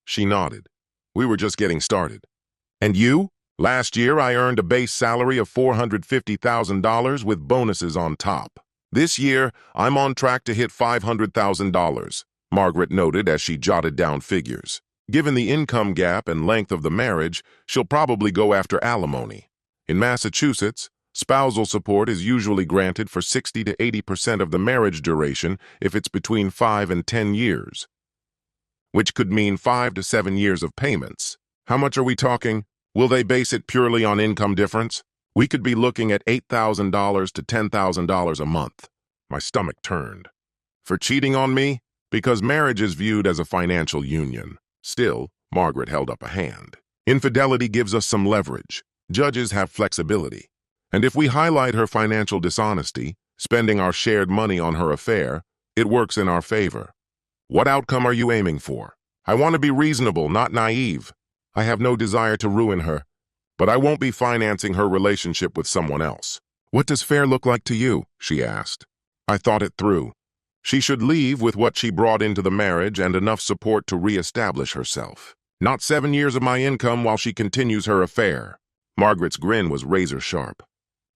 She nodded. We were just getting started. And you? Last year, I earned a base salary of $450,000 with bonuses on top. This year, I'm on track to hit $500,000, Margaret noted as she jotted down figures. Given the income gap and length of the marriage, she'll probably go after alimony. In Massachusetts, spousal support is usually granted for 60 to 80% of the marriage duration if it's between 5 and 10 years, which could mean 5 to 7 years of payments. How much are we talking? Will they base it purely on income difference? We could be looking at $8,000 to $10,000 a month. My stomach turned. For cheating on me? Because marriage is viewed as a financial union. Still, Margaret held up a hand. Infidelity gives us some leverage. Judges have flexibility. And if we highlight her financial dishonesty, spending our shared money on her affair, it works in our favor. What outcome are you aiming for? I want to be reasonable, not naive. I have no desire to ruin her, but I won't be financing her relationship with someone else. What does fair look like to you? She asked. I thought it through. She should leave with what she brought into the marriage and enough support to reestablish herself. Not 7 years of my income while she continues her affair. Margaret's grin was razor sharp.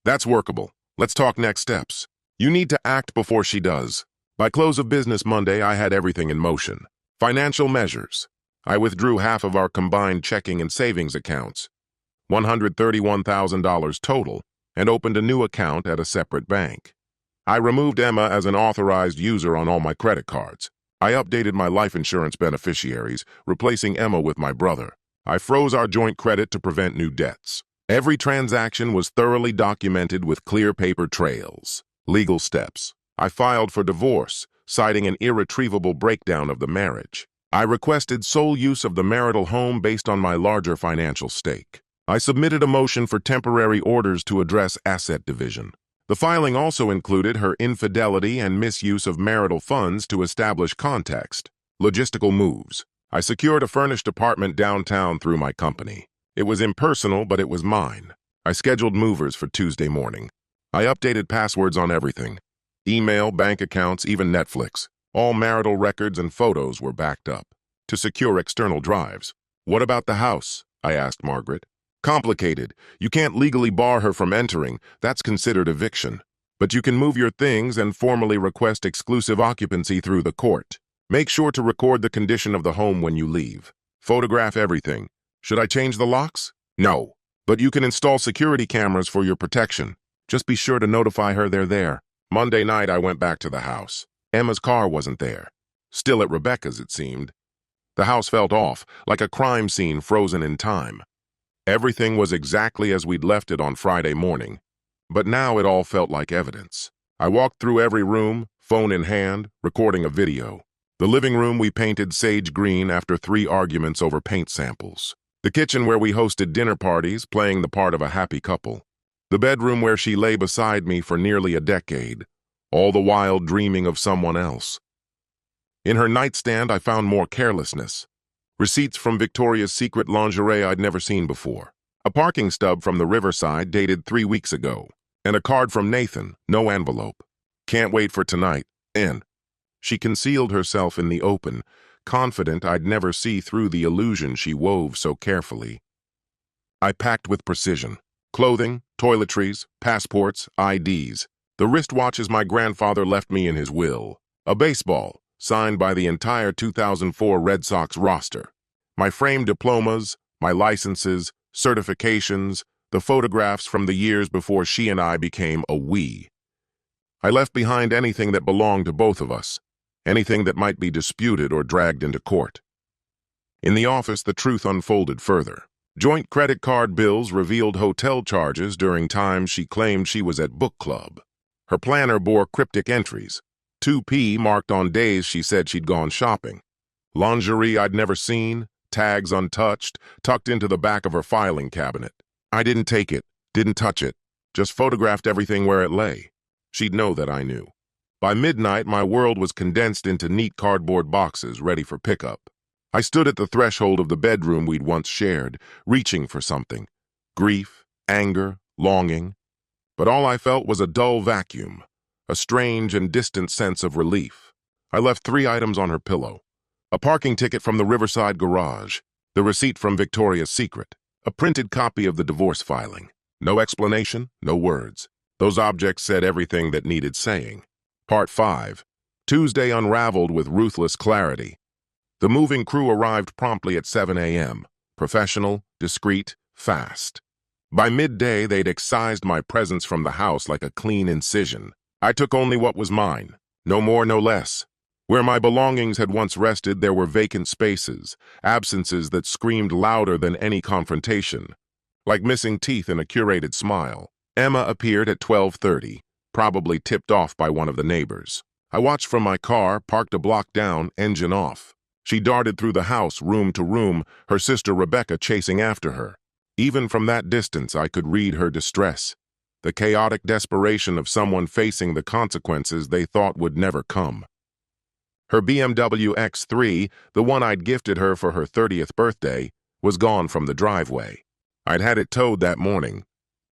That's workable. Let's talk next steps. You need to act before she does. By close of business Monday, I had everything in motion. Financial measures. I withdrew half of our combined checking and savings accounts, $131,000 total, and opened a new account at a separate bank. I removed Emma as an authorized user on all my credit cards. I updated my life insurance beneficiaries, replacing Emma with my brother. I froze our joint credit to prevent new debts. Every transaction was thoroughly documented with clear paper trails. Legal steps. I filed for divorce, citing an irretrievable breakdown of the marriage. I requested sole use of the marital home based on my larger financial stake. I submitted a motion for temporary orders to address asset division. The filing also included her infidelity and misuse of marital funds to establish context. Logistical moves. I secured a furnished apartment downtown through my company. It was impersonal, but it was mine. I scheduled movers for Tuesday morning. I updated passwords on everything. Email, bank accounts, even Netflix. All marital records and photos were backed up. To secure external drives. What about the house? I asked Margaret. Complicated. You can't legally bar her from entering. That's considered eviction. But you can move your things and formally request exclusive occupancy through the court. Make sure to record the condition of the home when you leave. Photograph everything. Should I change the locks? No. But you can install security cameras for your protection. Just be sure to notify her they're there. Monday night, I went back to the house. Emma's car wasn't there. Still at Rebecca's, it seemed. The house felt off, like a crime scene frozen in time. Everything was exactly as we'd left it on Friday morning, but now it all felt like evidence. I walked through every room, phone in hand, recording a video. The living room we painted sage green after 3 arguments over paint samples. The kitchen where we hosted dinner parties, playing the part of a happy couple. The bedroom where she lay beside me for nearly a decade, all the while dreaming of someone else. In her nightstand, I found more carelessness. Receipts from Victoria's Secret lingerie I'd never seen before. A parking stub from the Riverside dated 3 weeks ago. And a card from Nathan, no envelope. Can't wait for tonight. N. She concealed herself in the open, confident I'd never see through the illusion she wove so carefully. I packed with precision. Clothing, toiletries, passports, IDs. The wristwatches my grandfather left me in his will. A baseball, signed by the entire 2004 Red Sox roster. My framed diplomas, my licenses, certifications, the photographs from the years before she and I became a we. I left behind anything that belonged to both of us, anything that might be disputed or dragged into court. In the office, the truth unfolded further. Joint credit card bills revealed hotel charges during times she claimed she was at book club. Her planner bore cryptic entries. 2P marked on days she said she'd gone shopping. Lingerie I'd never seen, tags untouched, tucked into the back of her filing cabinet. I didn't take it, didn't touch it, just photographed everything where it lay. She'd know that I knew. By midnight, my world was condensed into neat cardboard boxes ready for pickup. I stood at the threshold of the bedroom we'd once shared, reaching for something. Grief, anger, longing. But all I felt was a dull vacuum, a strange and distant sense of relief. I left 3 items on her pillow. A parking ticket from the Riverside garage, the receipt from Victoria's Secret, a printed copy of the divorce filing. No explanation, no words. Those objects said everything that needed saying. Part 5. Tuesday unraveled with ruthless clarity. The moving crew arrived promptly at 7 a.m. Professional, discreet, fast. By midday, they'd excised my presence from the house like a clean incision. I took only what was mine, no more, no less. Where my belongings had once rested, there were vacant spaces, absences that screamed louder than any confrontation. Like missing teeth in a curated smile. Emma appeared at 12:30, probably tipped off by one of the neighbors. I watched from my car, parked a block down, engine off. She darted through the house, room to room, her sister Rebecca chasing after her. Even from that distance, I could read her distress, the chaotic desperation of someone facing the consequences they thought would never come. Her BMW X3, the one I'd gifted her for her 30th birthday, was gone from the driveway. I'd had it towed that morning.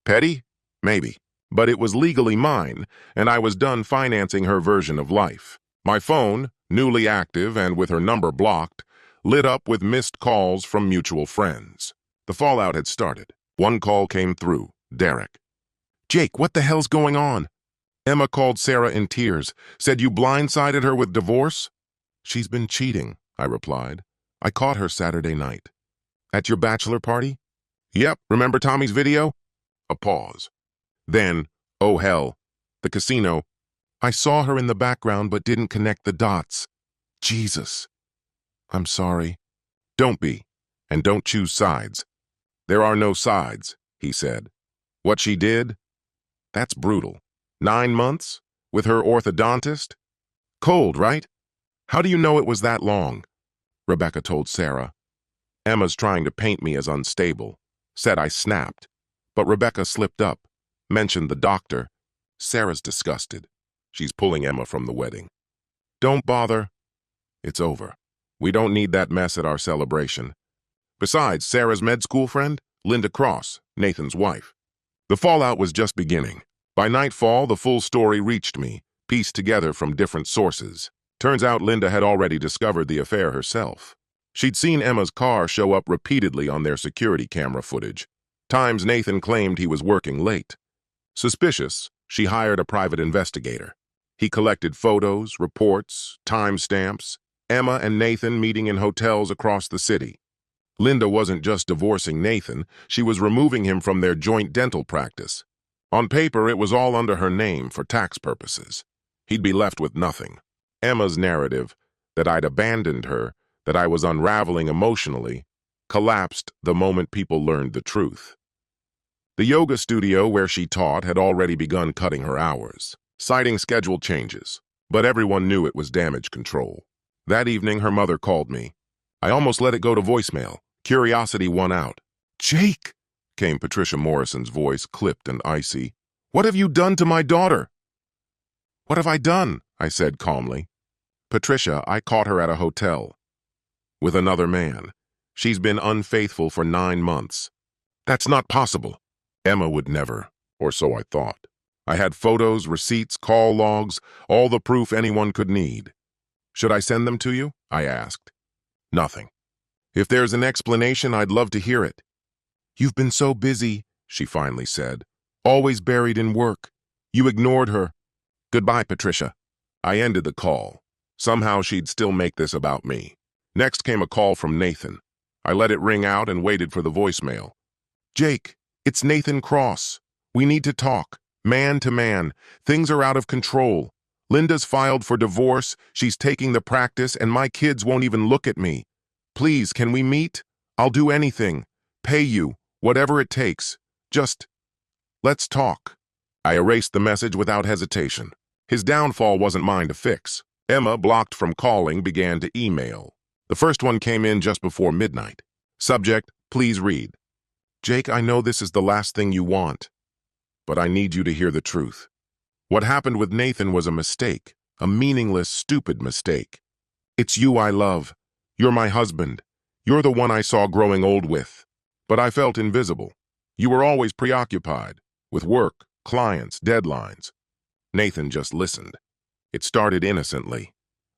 Petty? Maybe. But it was legally mine, and I was done financing her version of life. My phone, newly active and with her number blocked, lit up with missed calls from mutual friends. The fallout had started. One call came through, Derek. Jake, what the hell's going on? Emma called Sarah in tears, said you blindsided her with divorce? She's been cheating, I replied. I caught her Saturday night. At your bachelor party? Yep, remember Tommy's video? A pause. Then, oh hell, the casino. I saw her in the background but didn't connect the dots. Jesus. I'm sorry. Don't be, and don't choose sides. There are no sides, he said. What she did? That's brutal. 9 months? With her orthodontist? Cold, right? How do you know it was that long? Rebecca told Sarah. Emma's trying to paint me as unstable. Said I snapped. But Rebecca slipped up. Mentioned the doctor. Sarah's disgusted. She's pulling Emma from the wedding. Don't bother. It's over. We don't need that mess at our celebration. Besides, Sarah's med school friend, Linda Cross, Nathan's wife. The fallout was just beginning. By nightfall, the full story reached me, pieced together from different sources. Turns out Linda had already discovered the affair herself. She'd seen Emma's car show up repeatedly on their security camera footage. Times Nathan claimed he was working late. Suspicious, she hired a private investigator. He collected photos, reports, timestamps, Emma and Nathan meeting in hotels across the city. Linda wasn't just divorcing Nathan, she was removing him from their joint dental practice. On paper, it was all under her name for tax purposes. He'd be left with nothing. Emma's narrative, that I'd abandoned her, that I was unraveling emotionally, collapsed the moment people learned the truth. The yoga studio where she taught had already begun cutting her hours, citing schedule changes, but everyone knew it was damage control. That evening, her mother called me. I almost let it go to voicemail. Curiosity won out. Jake, came Patricia Morrison's voice, clipped and icy. What have you done to my daughter? What have I done? I said calmly. Patricia, I caught her at a hotel. With another man. She's been unfaithful for 9 months. That's not possible. Emma would never, or so I thought. I had photos, receipts, call logs, all the proof anyone could need. Should I send them to you? I asked. Nothing. If there's an explanation, I'd love to hear it. You've been so busy, she finally said. Always buried in work. You ignored her. Goodbye, Patricia. I ended the call. Somehow she'd still make this about me. Next came a call from Nathan. I let it ring out and waited for the voicemail. Jake, it's Nathan Cross. We need to talk. Man to man. Things are out of control. Linda's filed for divorce, she's taking the practice, and my kids won't even look at me. Please, can we meet? I'll do anything. Pay you, whatever it takes. Just, let's talk. I erased the message without hesitation. His downfall wasn't mine to fix. Emma, blocked from calling, began to email. The first one came in just before midnight. Subject, please read. Jake, I know this is the last thing you want, but I need you to hear the truth. What happened with Nathan was a mistake, a meaningless, stupid mistake. It's you I love. You're my husband. You're the one I saw growing old with. But I felt invisible. You were always preoccupied, with work, clients, deadlines. Nathan just listened. It started innocently.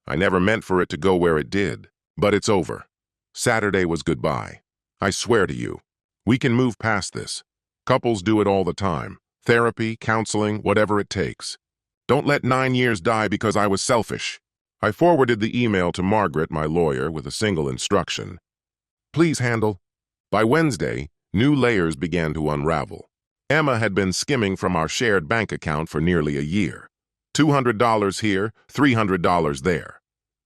I never meant for it to go where it did. But it's over. Saturday was goodbye. I swear to you. We can move past this. Couples do it all the time. Therapy, counseling, whatever it takes. Don't let 9 years die because I was selfish. I forwarded the email to Margaret, my lawyer, with a single instruction. Please handle. By Wednesday, new layers began to unravel. Emma had been skimming from our shared bank account for nearly a year. $200 here, $300 there.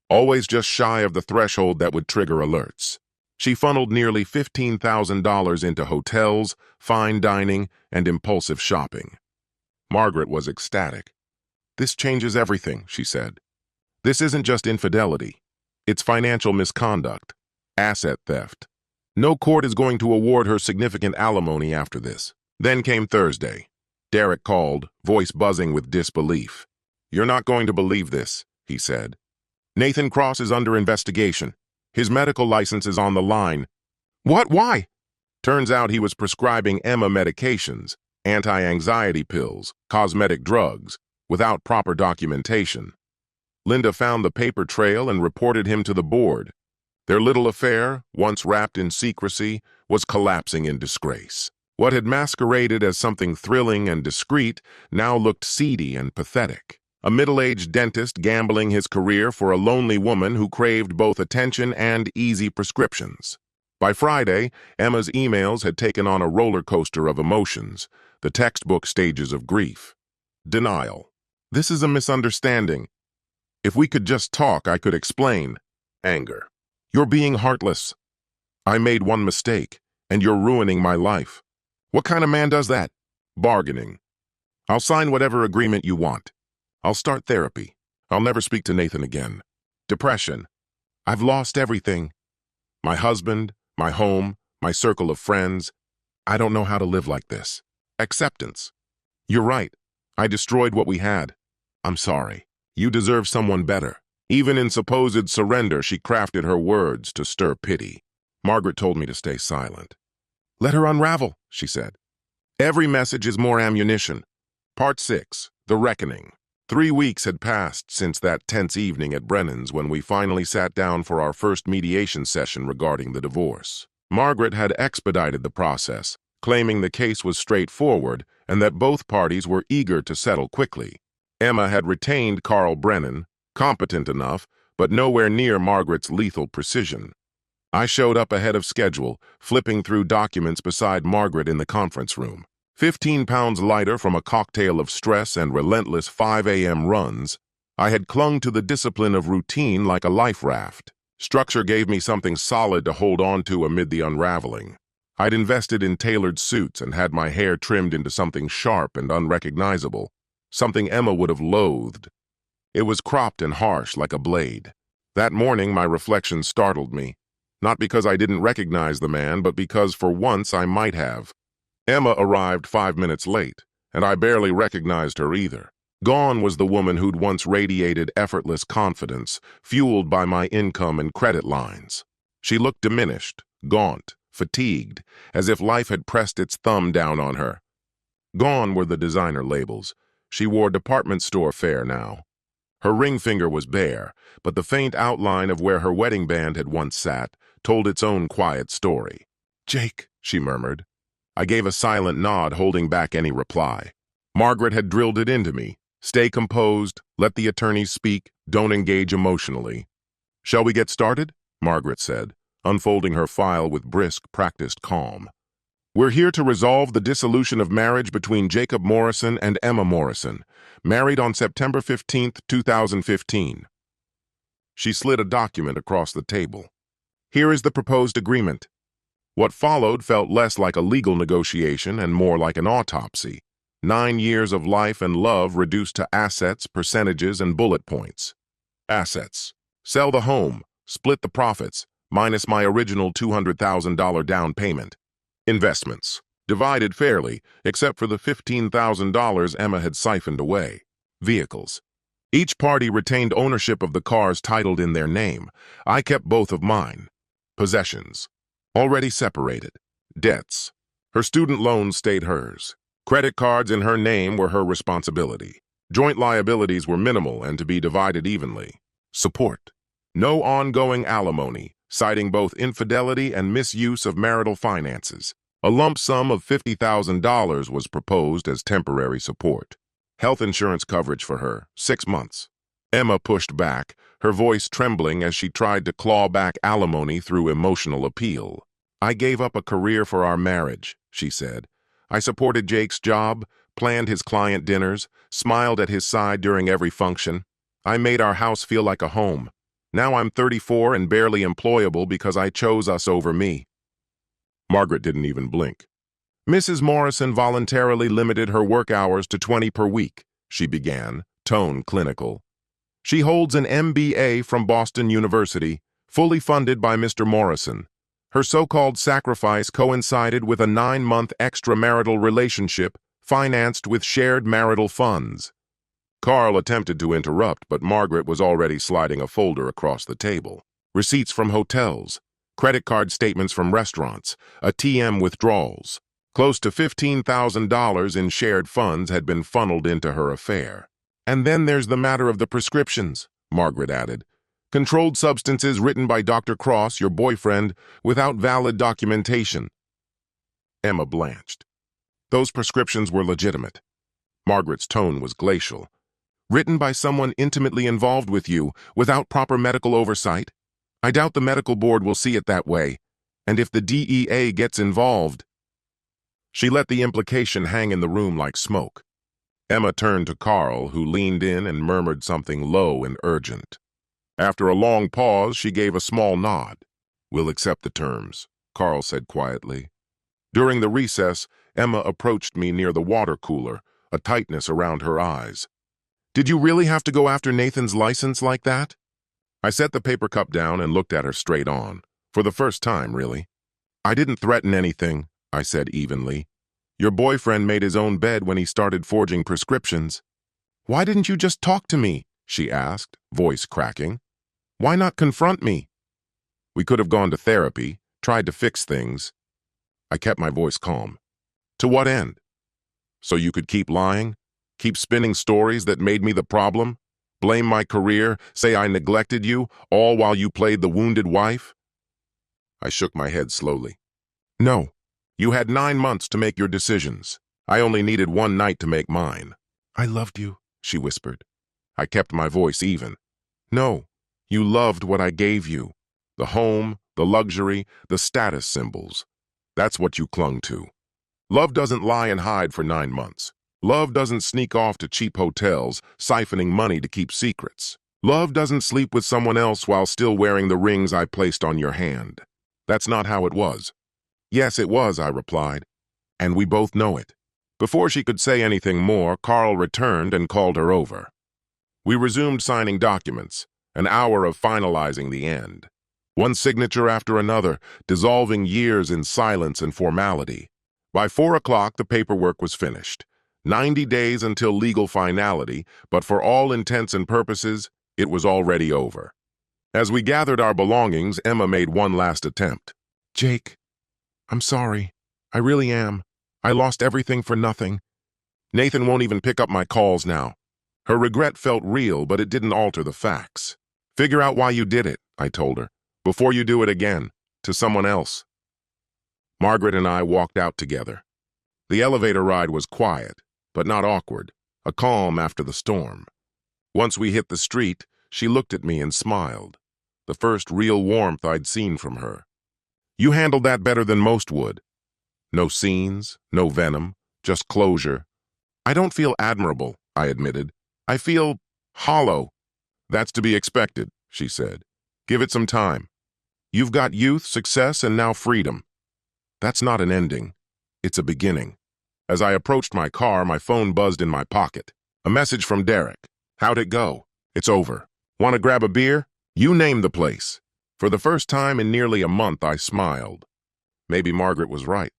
Always just shy of the threshold that would trigger alerts. She funneled nearly $15,000 into hotels, fine dining, and impulsive shopping. Margaret was ecstatic. This changes everything, she said. This isn't just infidelity. It's financial misconduct, asset theft. No court is going to award her significant alimony after this. Then came Thursday. Derek called, voice buzzing with disbelief. You're not going to believe this, he said. Nathan Cross is under investigation. His medical license is on the line. What? Why? Turns out he was prescribing Emma medications, anti-anxiety pills, cosmetic drugs, without proper documentation. Linda found the paper trail and reported him to the board. Their little affair, once wrapped in secrecy, was collapsing in disgrace. What had masqueraded as something thrilling and discreet now looked seedy and pathetic. A middle-aged dentist gambling his career for a lonely woman who craved both attention and easy prescriptions. By Friday, Emma's emails had taken on a roller coaster of emotions, the textbook stages of grief. Denial. This is a misunderstanding. If we could just talk, I could explain. Anger. You're being heartless. I made one mistake, and you're ruining my life. What kind of man does that? Bargaining. I'll sign whatever agreement you want. I'll start therapy. I'll never speak to Nathan again. Depression. I've lost everything. My husband, my home, my circle of friends. I don't know how to live like this. Acceptance. You're right. I destroyed what we had. I'm sorry. You deserve someone better. Even in supposed surrender, she crafted her words to stir pity. Margaret told me to stay silent. Let her unravel, she said. Every message is more ammunition. Part 6. The Reckoning. 3 weeks had passed since that tense evening at Brennan's when we finally sat down for our first mediation session regarding the divorce. Margaret had expedited the process, claiming the case was straightforward and that both parties were eager to settle quickly. Emma had retained Carl Brennan, competent enough, but nowhere near Margaret's lethal precision. I showed up ahead of schedule, flipping through documents beside Margaret in the conference room. 15 pounds lighter from a cocktail of stress and relentless 5 a.m. runs, I had clung to the discipline of routine like a life raft. Structure gave me something solid to hold on to amid the unraveling. I'd invested in tailored suits and had my hair trimmed into something sharp and unrecognizable, something Emma would have loathed. It was cropped and harsh like a blade. That morning, my reflection startled me, not because I didn't recognize the man, but because for once I might have. Emma arrived 5 minutes late, and I barely recognized her either. Gone was the woman who'd once radiated effortless confidence, fueled by my income and credit lines. She looked diminished, gaunt, fatigued, as if life had pressed its thumb down on her. Gone were the designer labels. She wore department store fare now. Her ring finger was bare, but the faint outline of where her wedding band had once sat told its own quiet story. "Jake," she murmured. I gave a silent nod, holding back any reply. Margaret had drilled it into me. Stay composed, let the attorneys speak, don't engage emotionally. "Shall we get started?" Margaret said, unfolding her file with brisk, practiced calm. "We're here to resolve the dissolution of marriage between Jacob Morrison and Emma Morrison, married on September 15th, 2015. She slid a document across the table. "Here is the proposed agreement." What followed felt less like a legal negotiation and more like an autopsy. 9 years of life and love reduced to assets, percentages, and bullet points. Assets. Sell the home, split the profits, minus my original $200,000 down payment. Investments. Divided fairly, except for the $15,000 Emma had siphoned away. Vehicles. Each party retained ownership of the cars titled in their name. I kept both of mine. Possessions. Already separated. Debts. Her student loans stayed hers. Credit cards in her name were her responsibility. Joint liabilities were minimal and to be divided evenly. Support. No ongoing alimony, citing both infidelity and misuse of marital finances. A lump sum of $50,000 was proposed as temporary support. Health insurance coverage for her, 6 months. Emma pushed back, her voice trembling as she tried to claw back alimony through emotional appeal. "I gave up a career for our marriage," she said. "I supported Jake's job, planned his client dinners, smiled at his side during every function. I made our house feel like a home. Now I'm 34 and barely employable because I chose us over me." Margaret didn't even blink. "Mrs. Morrison voluntarily limited her work hours to 20 per week," she began, tone clinical. "She holds an MBA from Boston University, fully funded by Mr. Morrison. Her so-called sacrifice coincided with a 9-month extramarital relationship financed with shared marital funds." Carl attempted to interrupt, but Margaret was already sliding a folder across the table. Receipts from hotels, credit card statements from restaurants, ATM withdrawals. Close to $15,000 in shared funds had been funneled into her affair. "And then there's the matter of the prescriptions," Margaret added. "Controlled substances written by Dr. Cross, your boyfriend, without valid documentation." Emma blanched. Those prescriptions were legitimate. Margaret's tone was glacial. Written by someone intimately involved with you, without proper medical oversight? I doubt the medical board will see it that way. And if the DEA gets involved... She let the implication hang in the room like smoke. Emma turned to Carl, who leaned in and murmured something low and urgent. After a long pause, she gave a small nod. "We'll accept the terms," Carl said quietly. During the recess, Emma approached me near the water cooler, a tightness around her eyes. "Did you really have to go after Nathan's license like that?" I set the paper cup down and looked at her straight on. For the first time, really. "I didn't threaten anything," I said evenly. "Your boyfriend made his own bed when he started forging prescriptions." "Why didn't you just talk to me?" she asked, voice cracking. "Why not confront me?" "We could have gone to therapy, tried to fix things." I kept my voice calm. "To what end? So you could keep lying? Keep spinning stories that made me the problem? Blame my career, say I neglected you, all while you played the wounded wife?" I shook my head slowly. "No. You had 9 months to make your decisions. I only needed 1 night to make mine." "I loved you," she whispered. I kept my voice even. "No, you loved what I gave you. The home, the luxury, the status symbols. That's what you clung to. Love doesn't lie and hide for 9 months. Love doesn't sneak off to cheap hotels, siphoning money to keep secrets. Love doesn't sleep with someone else while still wearing the rings I placed on your hand. That's not how it was." "Yes, it was," I replied, "and we both know it." Before she could say anything more, Carl returned and called her over. We resumed signing documents, an hour of finalizing the end. One signature after another, dissolving years in silence and formality. By 4 o'clock, the paperwork was finished. 90 days until legal finality, but for all intents and purposes, it was already over. As we gathered our belongings, Emma made one last attempt. "Jake, I'm sorry. I really am. I lost everything for nothing. Nathan won't even pick up my calls now." Her regret felt real, but it didn't alter the facts. "Figure out why you did it," I told her, "before you do it again, to someone else." Margaret and I walked out together. The elevator ride was quiet, but not awkward, a calm after the storm. Once we hit the street, she looked at me and smiled, the first real warmth I'd seen from her. "You handled that better than most would. No scenes, no venom, just closure." "I don't feel admirable," I admitted. "I feel hollow." "That's to be expected," she said. "Give it some time. You've got youth, success, and now freedom. That's not an ending. It's a beginning." As I approached my car, my phone buzzed in my pocket. A message from Derek. "How'd it go?" "It's over. Want to grab a beer?" "You name the place." For the first time in nearly a month, I smiled. Maybe Margaret was right.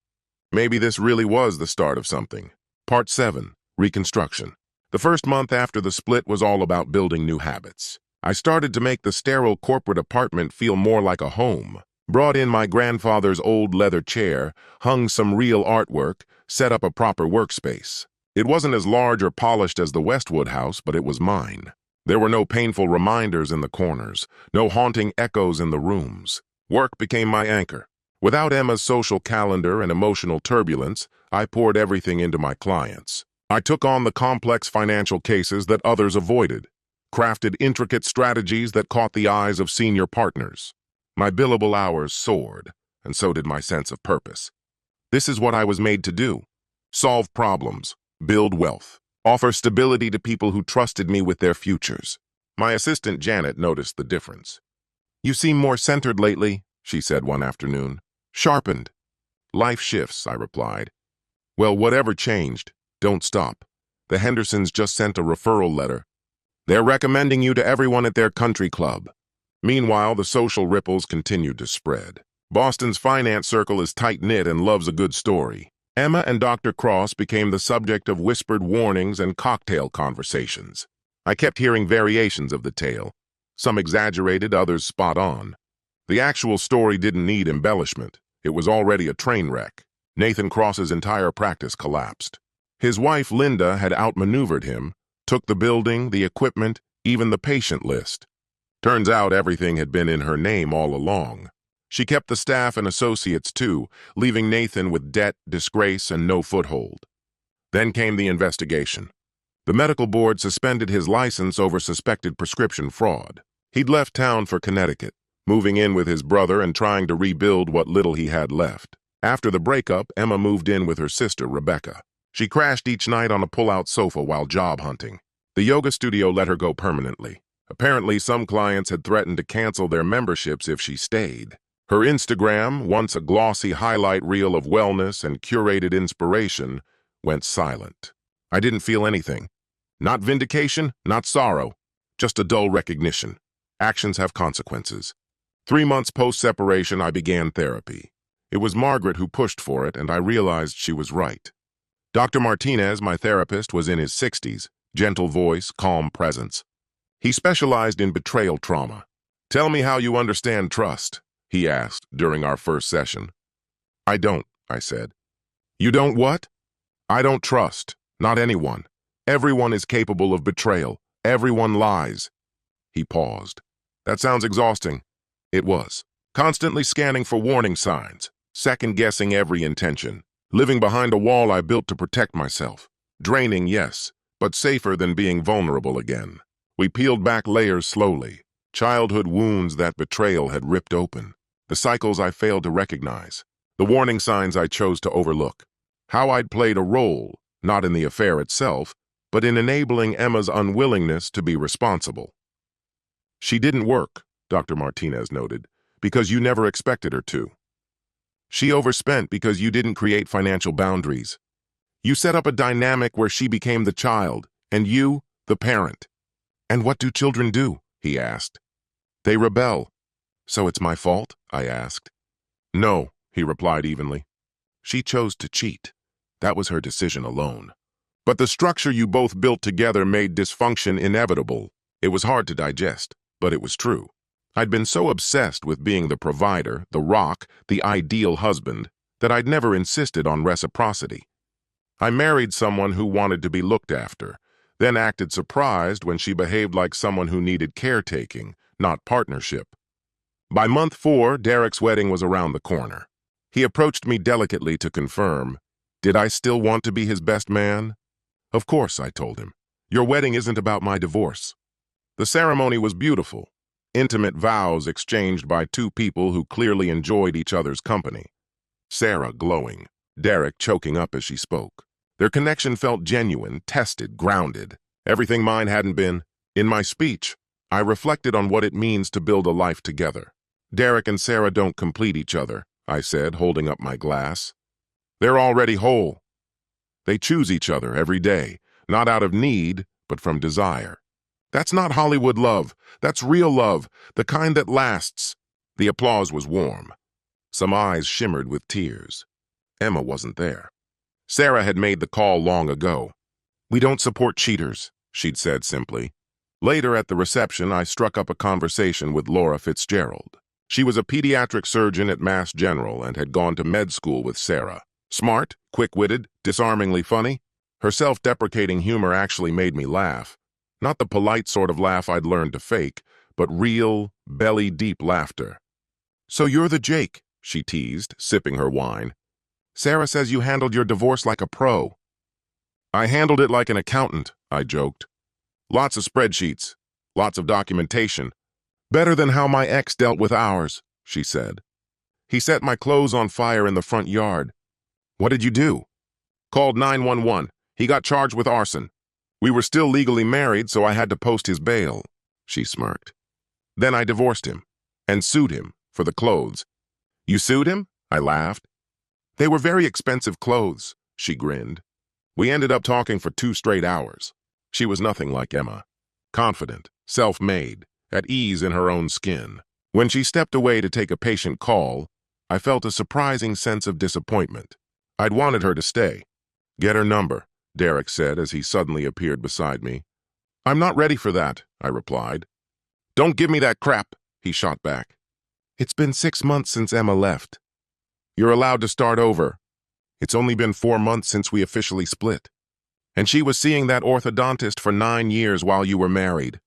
Maybe this really was the start of something. Part 7, Reconstruction. The first month after the split was all about building new habits. I started to make the sterile corporate apartment feel more like a home. Brought in my grandfather's old leather chair, hung some real artwork, set up a proper workspace. It wasn't as large or polished as the Westwood house, but it was mine. There were no painful reminders in the corners, no haunting echoes in the rooms. Work became my anchor. Without Emma's social calendar and emotional turbulence, I poured everything into my clients. I took on the complex financial cases that others avoided, crafted intricate strategies that caught the eyes of senior partners. My billable hours soared, and so did my sense of purpose. This is what I was made to do: solve problems, build wealth, offer stability to people who trusted me with their futures. My assistant Janet noticed the difference. "You seem more centered lately," she said one afternoon. "Sharpened." "Life shifts," I replied. "Well, whatever changed, don't stop. The Hendersons just sent a referral letter. They're recommending you to everyone at their country club." Meanwhile, the social ripples continued to spread. Boston's finance circle is tight-knit and loves a good story. Emma and Dr. Cross became the subject of whispered warnings and cocktail conversations. I kept hearing variations of the tale, some exaggerated, others spot on. The actual story didn't need embellishment. It was already a train wreck. Nathan Cross's entire practice collapsed. His wife, Linda, had outmaneuvered him, took the building, the equipment, even the patient list. Turns out everything had been in her name all along. She kept the staff and associates too, leaving Nathan with debt, disgrace, and no foothold. Then came the investigation. The medical board suspended his license over suspected prescription fraud. He'd left town for Connecticut, moving in with his brother and trying to rebuild what little he had left. After the breakup, Emma moved in with her sister, Rebecca. She crashed each night on a pull-out sofa while job hunting. The yoga studio let her go permanently. Apparently, some clients had threatened to cancel their memberships if she stayed. Her Instagram, once a glossy highlight reel of wellness and curated inspiration, went silent. I didn't feel anything. Not vindication, not sorrow, just a dull recognition. Actions have consequences. 3 months post-separation, I began therapy. It was Margaret who pushed for it, and I realized she was right. Dr. Martinez, my therapist, was in his 60s, gentle voice, calm presence. He specialized in betrayal trauma. "Tell me how you understand trust," he asked during our first session. "I don't," I said. "You don't what?" "I don't trust. Not anyone. Everyone is capable of betrayal. Everyone lies." He paused. "That sounds exhausting." It was. Constantly scanning for warning signs, second-guessing every intention, living behind a wall I built to protect myself. Draining, yes, but safer than being vulnerable again. We peeled back layers slowly, childhood wounds that betrayal had ripped open, the cycles I failed to recognize, the warning signs I chose to overlook, how I'd played a role, not in the affair itself, but in enabling Emma's unwillingness to be responsible. "She didn't work," Dr. Martinez noted, "because you never expected her to. She overspent because you didn't create financial boundaries. You set up a dynamic where she became the child, and you, the parent. And what do children do?" he asked. "They rebel." "So it's my fault?" I asked. "No," he replied evenly. "She chose to cheat. That was her decision alone. But the structure you both built together made dysfunction inevitable. It was hard to digest, but it was true. I'd been so obsessed with being the provider, the rock, the ideal husband, that I'd never insisted on reciprocity. I married someone who wanted to be looked after, then acted surprised when she behaved like someone who needed caretaking, not partnership. By month 4, Derek's wedding was around the corner. He approached me delicately to confirm, did I still want to be his best man? "Of course," I told him. "Your wedding isn't about my divorce." The ceremony was beautiful. Intimate vows exchanged by two people who clearly enjoyed each other's company. Sarah glowing, Derek choking up as she spoke. Their connection felt genuine, tested, grounded. Everything mine hadn't been. In my speech, I reflected on what it means to build a life together. "Derek and Sarah don't complete each other," I said, holding up my glass. "They're already whole. They choose each other every day, not out of need, but from desire. That's not Hollywood love. That's real love, the kind that lasts." The applause was warm. Some eyes shimmered with tears. Emma wasn't there. Sarah had made the call long ago. "We don't support cheaters," she'd said simply. Later at the reception, I struck up a conversation with Laura Fitzgerald. She was a pediatric surgeon at Mass General and had gone to med school with Sarah. Smart, quick-witted, disarmingly funny. Her self-deprecating humor actually made me laugh. Not the polite sort of laugh I'd learned to fake, but real, belly-deep laughter. "So you're the Jake," she teased, sipping her wine. "Sarah says you handled your divorce like a pro." "I handled it like an accountant," I joked. "Lots of spreadsheets, lots of documentation. Better than how my ex dealt with ours," she said. "He set my clothes on fire in the front yard." "What did you do?" "Called 911. He got charged with arson. We were still legally married, so I had to post his bail," she smirked. "Then I divorced him and sued him for the clothes." "You sued him?" I laughed. "They were very expensive clothes," she grinned. We ended up talking for 2 straight hours. She was nothing like Emma. Confident, self-made, at ease in her own skin. When she stepped away to take a patient call, I felt a surprising sense of disappointment. I'd wanted her to stay. "Get her number," Derek said as he suddenly appeared beside me. "I'm not ready for that," I replied. "Don't give me that crap," he shot back. "It's been 6 months since Emma left. You're allowed to start over. It's only been 4 months since we officially split. And she was seeing that orthodontist for 9 years while you were married.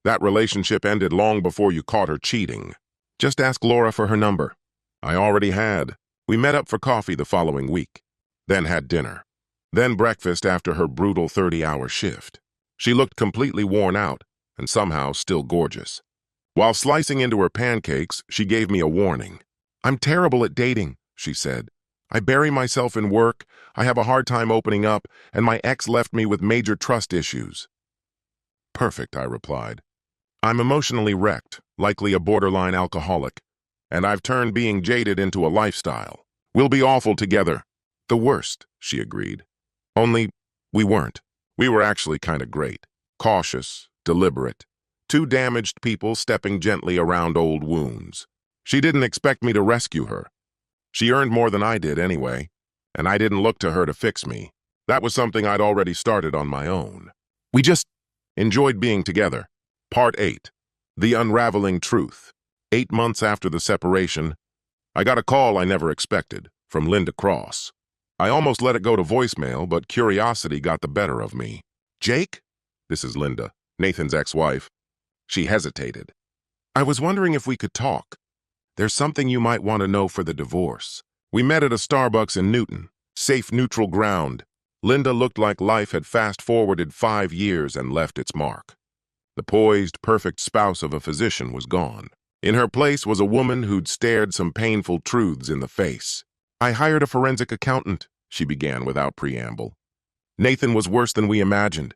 That relationship ended long before you caught her cheating." Just ask Laura for her number. I already had. We met up for coffee the following week, then had dinner, then breakfast after her brutal 30-hour shift. She looked completely worn out and somehow still gorgeous. While slicing into her pancakes, she gave me a warning. "I'm terrible at dating," she said. "I bury myself in work, I have a hard time opening up, and my ex left me with major trust issues." "Perfect," I replied. "I'm emotionally wrecked, likely a borderline alcoholic, and I've turned being jaded into a lifestyle. We'll be awful together." "The worst," she agreed. "Only, we weren't. We were actually kind of great. Cautious, deliberate. Two damaged people stepping gently around old wounds. She didn't expect me to rescue her. She earned more than I did anyway, and I didn't look to her to fix me. That was something I'd already started on my own. We just enjoyed being together." Part 8. The Unraveling Truth. 8 months after the separation, I got a call I never expected, from Linda Cross. I almost let it go to voicemail, but curiosity got the better of me. "Jake?" This is Linda, Nathan's ex-wife. She hesitated. "I was wondering if we could talk. There's something you might want to know for the divorce." We met at a Starbucks in Newton. Safe, neutral ground. Linda looked like life had fast-forwarded 5 years and left its mark. The poised, perfect spouse of a physician was gone. In her place was a woman who'd stared some painful truths in the face. "I hired a forensic accountant," she began without preamble. "Nathan was worse than we imagined,"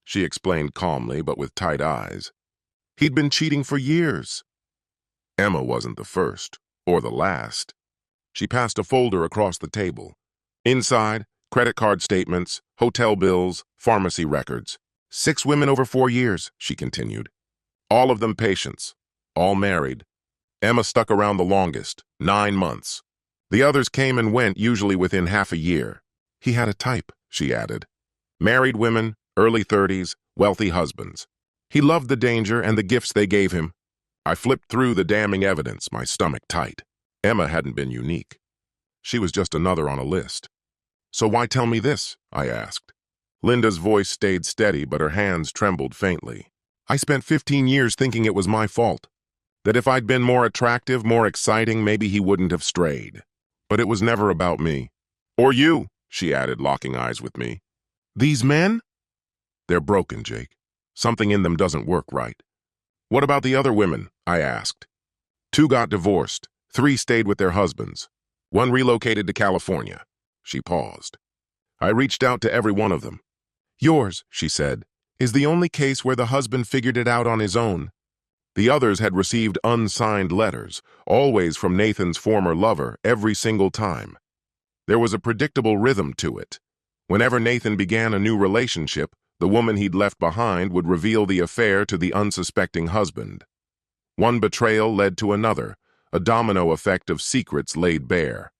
she explained calmly but with tight eyes. "He'd been cheating for years." Emma wasn't the first, or the last. She passed a folder across the table. Inside, credit card statements, hotel bills, pharmacy records. 6 women over 4 years, she continued. All of them patients, all married. Emma stuck around the longest, 9 months. The others came and went, usually within half a year. He had a type, she added. Married women, early 30s, wealthy husbands. He loved the danger and the gifts they gave him. I flipped through the damning evidence, my stomach tight. Emma hadn't been unique. She was just another on a list. "So why tell me this?" I asked. Linda's voice stayed steady, but her hands trembled faintly. "I spent 15 years thinking it was my fault. That if I'd been more attractive, more exciting, maybe he wouldn't have strayed. But it was never about me. Or you," she added, locking eyes with me. "These men?" "They're broken, Jake. Something in them doesn't work right." "What about the other women?" I asked. 2 got divorced. 3 stayed with their husbands. 1 relocated to California." She paused. I reached out to every one of them. "Yours," she said, "is the only case where the husband figured it out on his own." The others had received unsigned letters, always from Nathan's former lover, every single time. There was a predictable rhythm to it. Whenever Nathan began a new relationship, the woman he'd left behind would reveal the affair to the unsuspecting husband. One betrayal led to another, a domino effect of secrets laid bare.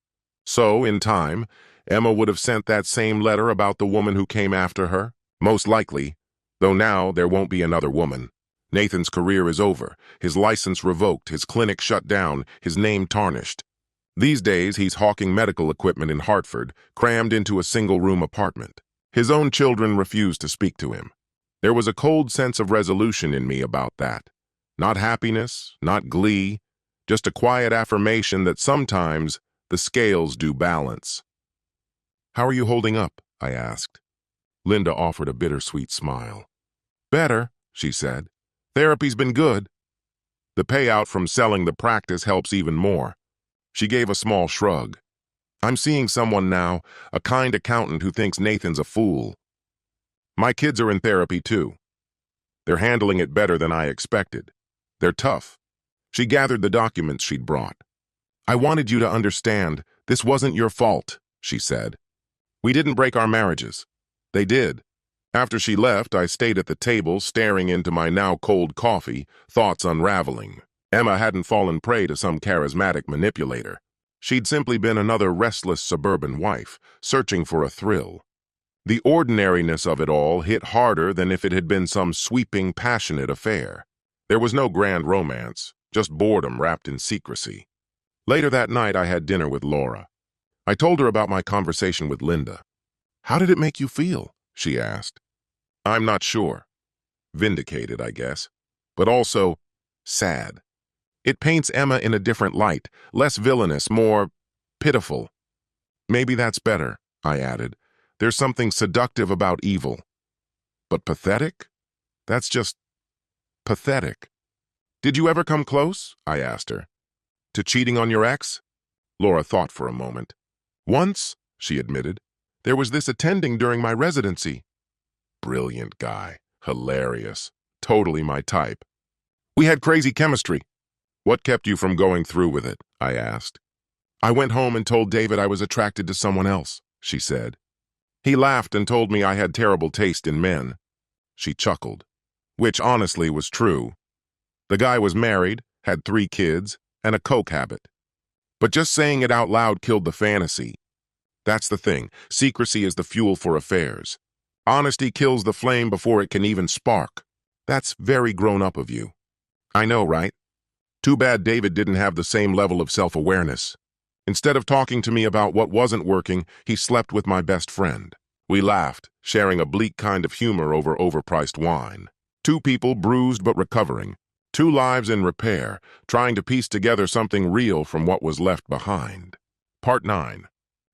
So, in time, Emma would have sent that same letter about the woman who came after her, most likely, though now there won't be another woman. Nathan's career is over, his license revoked, his clinic shut down, his name tarnished. These days, he's hawking medical equipment in Hartford, crammed into a single-room apartment. His own children refuse to speak to him. There was a cold sense of resolution in me about that. Not happiness, not glee, just a quiet affirmation that sometimes the scales do balance. "How are you holding up?" I asked. Linda offered a bittersweet smile. "Better," she said. "Therapy's been good. The payout from selling the practice helps even more." She gave a small shrug. "I'm seeing someone now, a kind accountant who thinks Nathan's a fool. My kids are in therapy too. They're handling it better than I expected. They're tough." She gathered the documents she'd brought. "I wanted you to understand, this wasn't your fault," she said. "We didn't break our marriages. They did." After she left, I stayed at the table, staring into my now cold coffee, thoughts unraveling. Emma hadn't fallen prey to some charismatic manipulator. She'd simply been another restless suburban wife, searching for a thrill. The ordinariness of it all hit harder than if it had been some sweeping, passionate affair. There was no grand romance, just boredom wrapped in secrecy. Later that night, I had dinner with Laura. I told her about my conversation with Linda. "How did it make you feel?" she asked. "I'm not sure. Vindicated, I guess. But also sad. It paints Emma in a different light, less villainous, more pitiful. Maybe that's better, I added. There's something seductive about evil. But pathetic? That's just pathetic. Did you ever come close? I asked her. To cheating on your ex? Laura thought for a moment. Once, she admitted. There was this attending during my residency. Brilliant guy. Hilarious. Totally my type. We had crazy chemistry. What kept you from going through with it? I asked. I went home and told David I was attracted to someone else, she said. He laughed and told me I had terrible taste in men. She chuckled, which honestly was true. The guy was married, had 3 kids, and a coke habit. But just saying it out loud killed the fantasy. That's the thing. Secrecy is the fuel for affairs. Honesty kills the flame before it can even spark. That's very grown up of you. I know, right? Too bad David didn't have the same level of self-awareness. Instead of talking to me about what wasn't working, he slept with my best friend. We laughed, sharing a bleak kind of humor over overpriced wine. 2 people bruised but recovering. 2 lives in repair, trying to piece together something real from what was left behind. Part 9.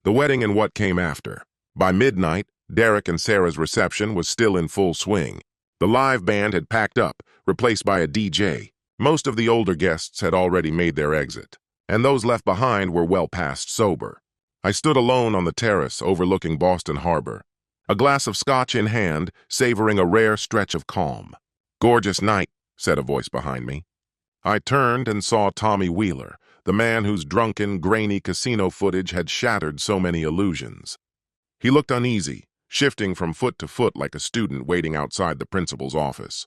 The wedding and what came after. By midnight, Derek and Sarah's reception was still in full swing. The live band had packed up, replaced by a DJ. Most of the older guests had already made their exit, and those left behind were well past sober. I stood alone on the terrace overlooking Boston Harbor, a glass of scotch in hand, savoring a rare stretch of calm. Gorgeous night, said a voice behind me. I turned and saw Tommy Wheeler, the man whose drunken, grainy casino footage had shattered so many illusions. He looked uneasy, shifting from foot to foot like a student waiting outside the principal's office.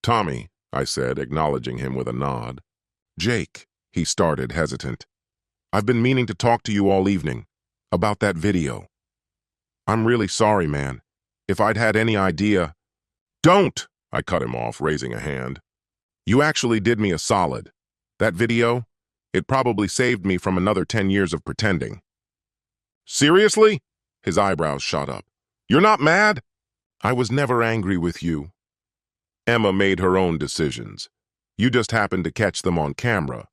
Tommy, I said, acknowledging him with a nod. Jake, he started, hesitant. I've been meaning to talk to you all evening, about that video. I'm really sorry, man. If I'd had any idea— Don't! I cut him off, raising a hand. You actually did me a solid. That video, it probably saved me from another 10 years of pretending. Seriously? His eyebrows shot up. You're not mad? I was never angry with you. Emma made her own decisions. You just happened to catch them on camera.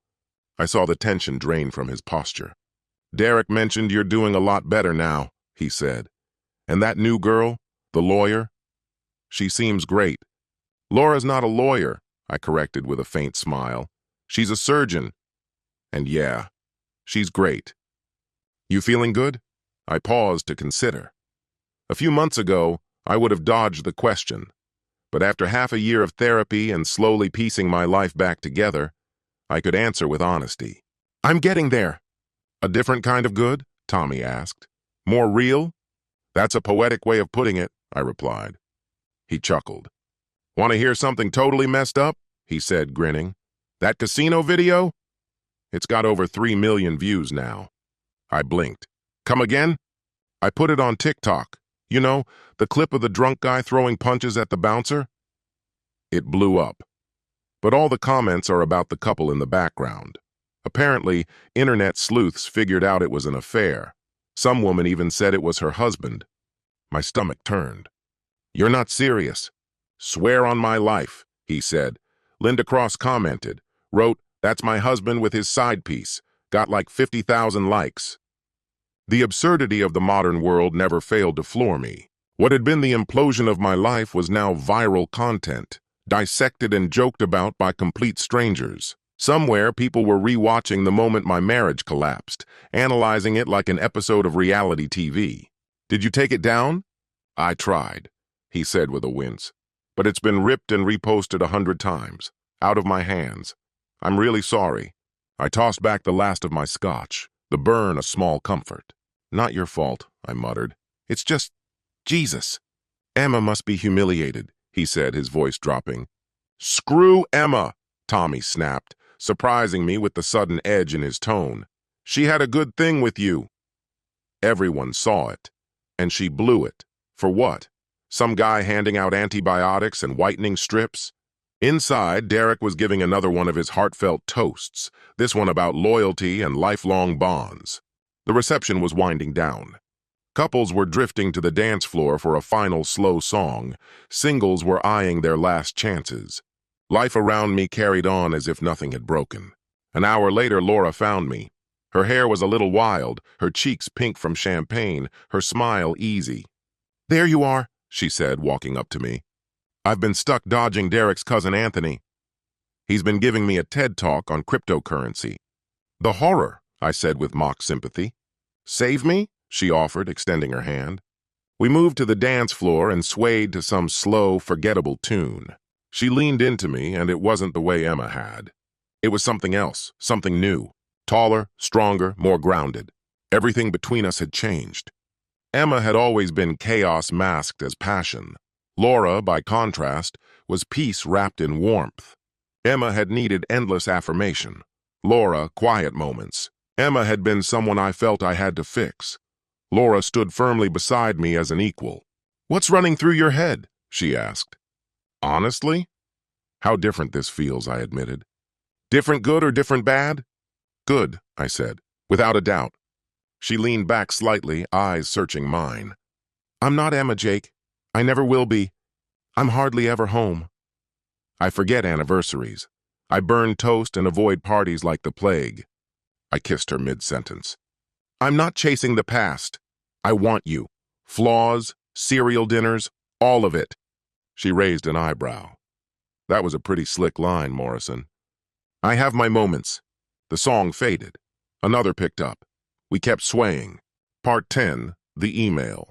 I saw the tension drain from his posture. Derek mentioned you're doing a lot better now, he said. And that new girl, the lawyer? She seems great. Laura's not a lawyer, I corrected with a faint smile. She's a surgeon. And yeah, she's great. You feeling good? I paused to consider. A few months ago, I would have dodged the question. But after half a year of therapy and slowly piecing my life back together, I could answer with honesty. I'm getting there. A different kind of good? Tommy asked. More real? That's a poetic way of putting it, I replied. He chuckled. Want to hear something totally messed up? He said, grinning. That casino video? It's got over 3 million views now. I blinked. Come again? I put it on TikTok. You know, the clip of the drunk guy throwing punches at the bouncer? It blew up. But all the comments are about the couple in the background. Apparently, internet sleuths figured out it was an affair. Some woman even said it was her husband. My stomach turned. You're not serious. Swear on my life, he said. Linda Cross commented, wrote, that's my husband with his side piece. Got like 50,000 likes. The absurdity of the modern world never failed to floor me. What had been the implosion of my life was now viral content, dissected and joked about by complete strangers. Somewhere, people were rewatching the moment my marriage collapsed, analyzing it like an episode of reality TV. Did you take it down? I tried, he said with a wince. But it's been ripped and reposted 100 times, out of my hands. I'm really sorry. I tossed back the last of my scotch, the burn a small comfort. Not your fault, I muttered. It's just, Jesus. Emma must be humiliated, he said, his voice dropping. Screw Emma, Tommy snapped, surprising me with the sudden edge in his tone. She had a good thing with you. Everyone saw it, and she blew it. For what? Some guy handing out antibiotics and whitening strips? Inside, Derek was giving another one of his heartfelt toasts, this one about loyalty and lifelong bonds. The reception was winding down. Couples were drifting to the dance floor for a final slow song. Singles were eyeing their last chances. Life around me carried on as if nothing had broken. An hour later, Laura found me. Her hair was a little wild, her cheeks pink from champagne, her smile easy. "There you are," she said, walking up to me. "I've been stuck dodging Derek's cousin Anthony. He's been giving me a TED talk on cryptocurrency." "The horror," I said with mock sympathy. "Save me?" she offered, extending her hand. We moved to the dance floor and swayed to some slow, forgettable tune. She leaned into me, and it wasn't the way Emma had. It was something else, something new. Taller, stronger, more grounded. Everything between us had changed. Emma had always been chaos masked as passion. Laura, by contrast, was peace wrapped in warmth. Emma had needed endless affirmation. Laura, quiet moments. Emma had been someone I felt I had to fix. Laura stood firmly beside me as an equal. "What's running through your head?" she asked. "Honestly? How different this feels," I admitted. "Different good or different bad?" "Good," I said, without a doubt. She leaned back slightly, eyes searching mine. "I'm not Emma, Jake. I never will be. I'm hardly ever home. I forget anniversaries. I burn toast and avoid parties like the plague." I kissed her mid-sentence. "I'm not chasing the past. I want you. Flaws, cereal dinners, all of it." She raised an eyebrow. "That was a pretty slick line, Morrison." "I have my moments." The song faded. Another picked up. We kept swaying. Part 10, the email.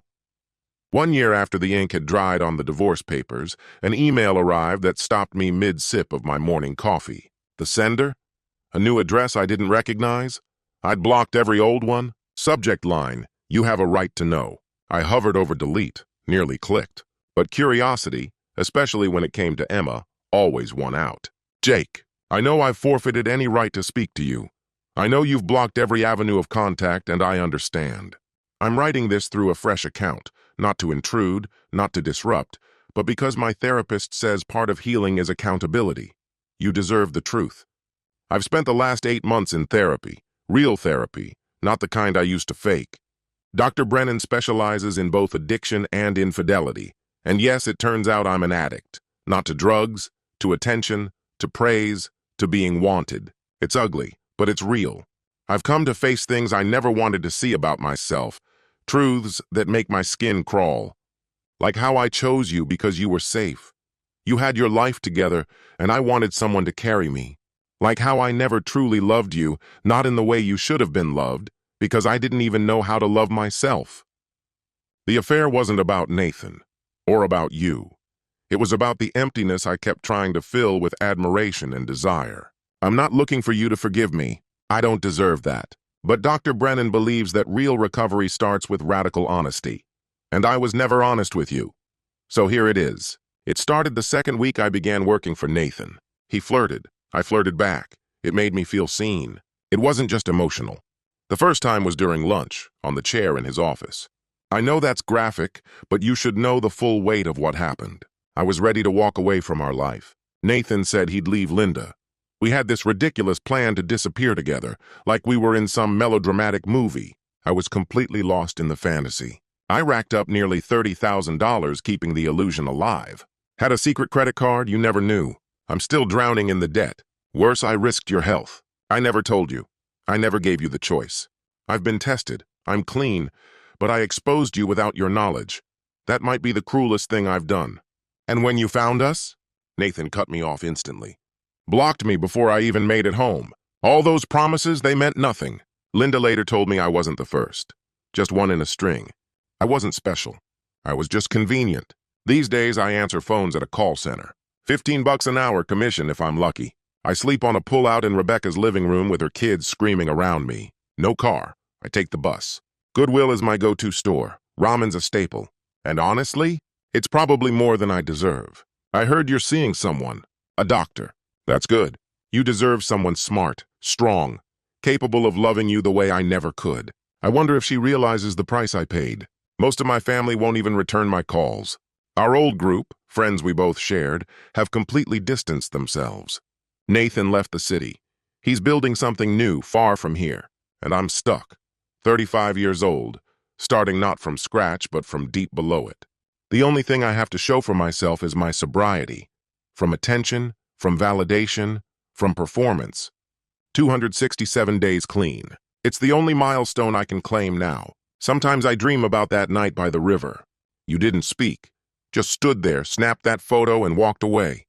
1 year after the ink had dried on the divorce papers, an email arrived that stopped me mid-sip of my morning coffee. The sender? A new address I didn't recognize? I'd blocked every old one. Subject line, "You have a right to know." I hovered over delete, nearly clicked. But curiosity, especially when it came to Emma, always won out. "Jake, I know I've forfeited any right to speak to you. I know you've blocked every avenue of contact, and I understand. I'm writing this through a fresh account, not to intrude, not to disrupt, but because my therapist says part of healing is accountability. You deserve the truth. I've spent the last 8 months in therapy, real therapy, not the kind I used to fake. Dr. Brennan specializes in both addiction and infidelity, and yes, it turns out I'm an addict, not to drugs, to attention, to praise, to being wanted. It's ugly, but it's real. I've come to face things I never wanted to see about myself, truths that make my skin crawl. Like how I chose you because you were safe. You had your life together, and I wanted someone to carry me. Like how I never truly loved you, not in the way you should have been loved, because I didn't even know how to love myself. The affair wasn't about Nathan, or about you. It was about the emptiness I kept trying to fill with admiration and desire. I'm not looking for you to forgive me. I don't deserve that. But Dr. Brennan believes that real recovery starts with radical honesty. And I was never honest with you. So here it is. It started the second week I began working for Nathan. He flirted. I flirted back. It made me feel seen. It wasn't just emotional. The first time was during lunch, on the chair in his office. I know that's graphic, but you should know the full weight of what happened. I was ready to walk away from our life. Nathan said he'd leave Linda. We had this ridiculous plan to disappear together, like we were in some melodramatic movie. I was completely lost in the fantasy. I racked up nearly $30,000 keeping the illusion alive. Had a secret credit card you never knew. I'm still drowning in the debt. Worse, I risked your health. I never told you. I never gave you the choice. I've been tested. I'm clean, but I exposed you without your knowledge. That might be the cruelest thing I've done. And when you found us? Nathan cut me off instantly. Blocked me before I even made it home. All those promises, they meant nothing. Linda later told me I wasn't the first. Just one in a string. I wasn't special. I was just convenient. These days, I answer phones at a call center. $15 an hour commission if I'm lucky. I sleep on a pull-out in Rebecca's living room with her kids screaming around me. No car. I take the bus. Goodwill is my go-to store. Ramen's a staple. And honestly, it's probably more than I deserve. I heard you're seeing someone. A doctor. That's good. You deserve someone smart, strong, capable of loving you the way I never could. I wonder if she realizes the price I paid. Most of my family won't even return my calls. Our old group, friends we both shared, have completely distanced themselves. Nathan left the city. He's building something new, far from here. And I'm stuck. 35 years old, starting not from scratch, but from deep below it. The only thing I have to show for myself is my sobriety. From attention, from validation, from performance. 267 days clean. It's the only milestone I can claim now. Sometimes I dream about that night by the river. You didn't speak. Just stood there, snapped that photo, and walked away.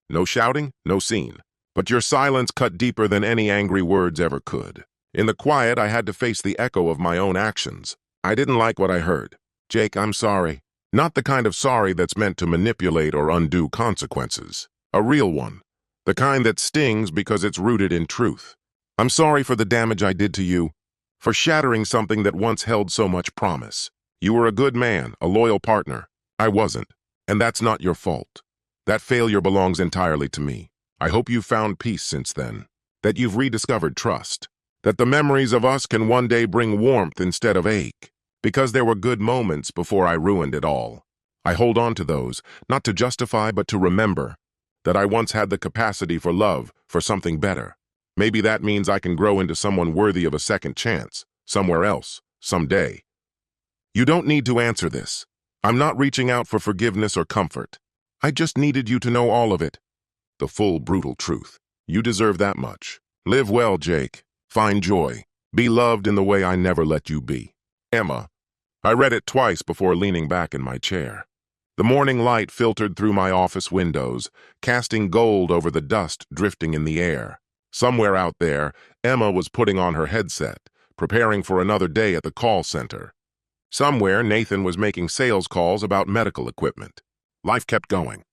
No shouting, no scene. But your silence cut deeper than any angry words ever could. In the quiet, I had to face the echo of my own actions. I didn't like what I heard. Jake, I'm sorry. Not the kind of sorry that's meant to manipulate or undo consequences. A real one. The kind that stings because it's rooted in truth. I'm sorry for the damage I did to you, for shattering something that once held so much promise. You were a good man, a loyal partner. I wasn't, and that's not your fault. That failure belongs entirely to me. I hope you've found peace since then, that you've rediscovered trust, that the memories of us can one day bring warmth instead of ache, because there were good moments before I ruined it all. I hold on to those, not to justify but to remember, that I once had the capacity for love, for something better. Maybe that means I can grow into someone worthy of a second chance, somewhere else, someday. You don't need to answer this. I'm not reaching out for forgiveness or comfort. I just needed you to know all of it. The full, brutal truth. You deserve that much. Live well, Jake. Find joy. Be loved in the way I never let you be. Emma. I read it twice before leaning back in my chair. The morning light filtered through my office windows, casting gold over the dust drifting in the air. Somewhere out there, Emma was putting on her headset, preparing for another day at the call center. Somewhere, Nathan was making sales calls about medical equipment. Life kept going.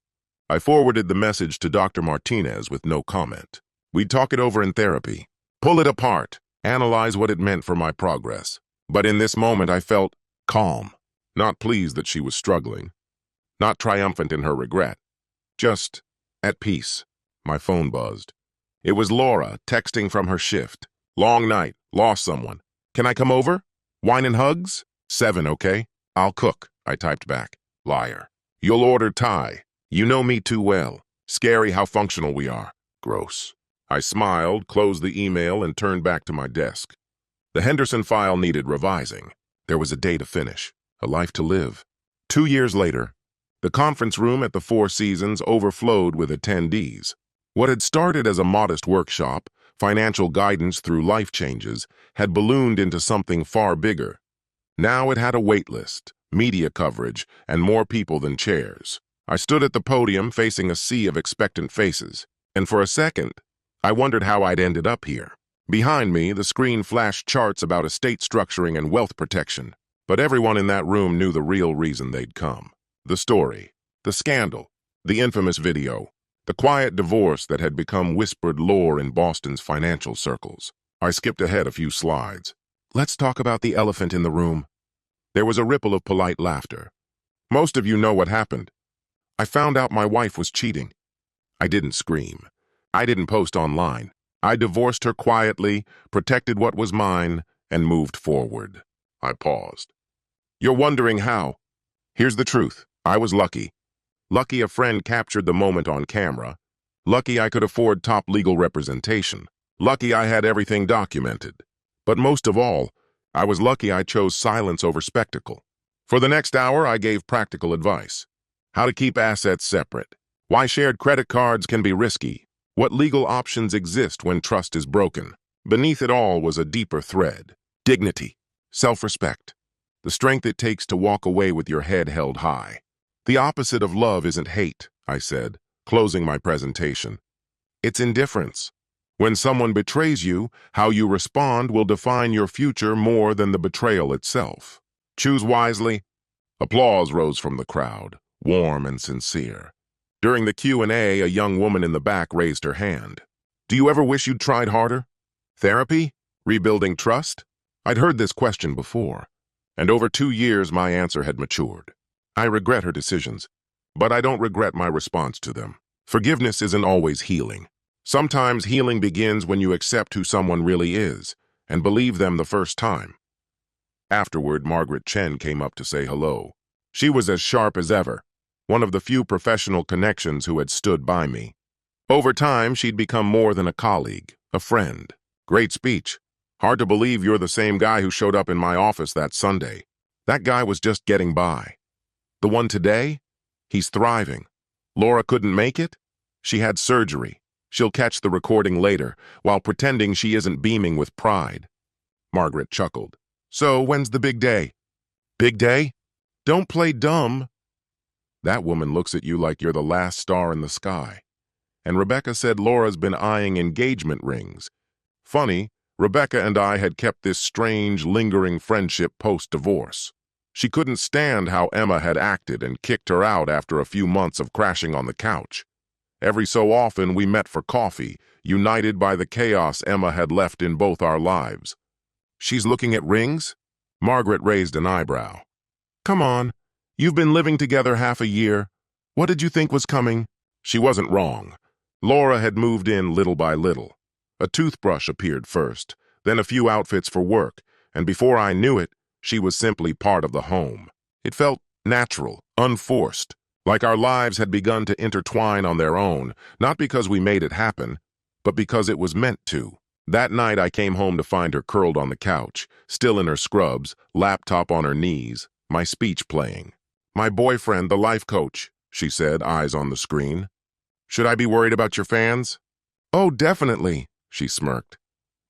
I forwarded the message to Dr. Martinez with no comment. We'd talk it over in therapy, pull it apart, analyze what it meant for my progress. But in this moment, I felt calm, not pleased that she was struggling, not triumphant in her regret, just at peace. My phone buzzed. It was Laura, texting from her shift. Long night, lost someone. Can I come over? Wine and hugs? 7, okay? I'll cook, I typed back. Liar. You'll order Thai. You know me too well. Scary how functional we are. Gross. I smiled, closed the email, and turned back to my desk. The Henderson file needed revising. There was a day to finish, a life to live. 2 years later, the conference room at the Four Seasons overflowed with attendees. What had started as a modest workshop, financial guidance through life changes, had ballooned into something far bigger. Now it had a wait list, media coverage, and more people than chairs. I stood at the podium facing a sea of expectant faces, and for a second, I wondered how I'd ended up here. Behind me, the screen flashed charts about estate structuring and wealth protection, but everyone in that room knew the real reason they'd come. The story, the scandal, the infamous video, the quiet divorce that had become whispered lore in Boston's financial circles. I skipped ahead a few slides. Let's talk about the elephant in the room. There was a ripple of polite laughter. Most of you know what happened. I found out my wife was cheating. I didn't scream. I didn't post online. I divorced her quietly, protected what was mine, and moved forward. I paused. You're wondering how? Here's the truth. I was lucky. Lucky a friend captured the moment on camera. Lucky I could afford top legal representation. Lucky I had everything documented. But most of all, I was lucky I chose silence over spectacle. For the next hour, I gave practical advice. How to keep assets separate. Why shared credit cards can be risky. What legal options exist when trust is broken. Beneath it all was a deeper thread. Dignity. Self-respect. The strength it takes to walk away with your head held high. The opposite of love isn't hate, I said, closing my presentation. It's indifference. When someone betrays you, how you respond will define your future more than the betrayal itself. Choose wisely. Applause rose from the crowd, warm and sincere. During the Q&A, a young woman in the back raised her hand. Do you ever wish you'd tried harder? Therapy? Rebuilding trust? I'd heard this question before, and over 2 years my answer had matured. I regret her decisions, but I don't regret my response to them. Forgiveness isn't always healing. Sometimes healing begins when you accept who someone really is and believe them the first time. Afterward, Margaret Chen came up to say hello. She was as sharp as ever, one of the few professional connections who had stood by me. Over time, she'd become more than a colleague, a friend. Great speech. Hard to believe you're the same guy who showed up in my office that Sunday. That guy was just getting by. The one today? He's thriving. Laura couldn't make it? She had surgery. She'll catch the recording later, while pretending she isn't beaming with pride. Margaret chuckled. So, when's the big day? Big day? Don't play dumb. That woman looks at you like you're the last star in the sky. And Rebecca said Laura's been eyeing engagement rings. Funny, Rebecca and I had kept this strange, lingering friendship post-divorce. She couldn't stand how Emma had acted and kicked her out after a few months of crashing on the couch. Every so often we met for coffee, united by the chaos Emma had left in both our lives. She's looking at rings? Margaret raised an eyebrow. Come on, you've been living together half a year. What did you think was coming? She wasn't wrong. Laura had moved in little by little. A toothbrush appeared first, then a few outfits for work, and before I knew it, she was simply part of the home. It felt natural, unforced, like our lives had begun to intertwine on their own, not because we made it happen, but because it was meant to. That night I came home to find her curled on the couch, still in her scrubs, laptop on her knees, my speech playing. My boyfriend, the life coach, she said, eyes on the screen. Should I be worried about your fans? Oh, definitely, she smirked.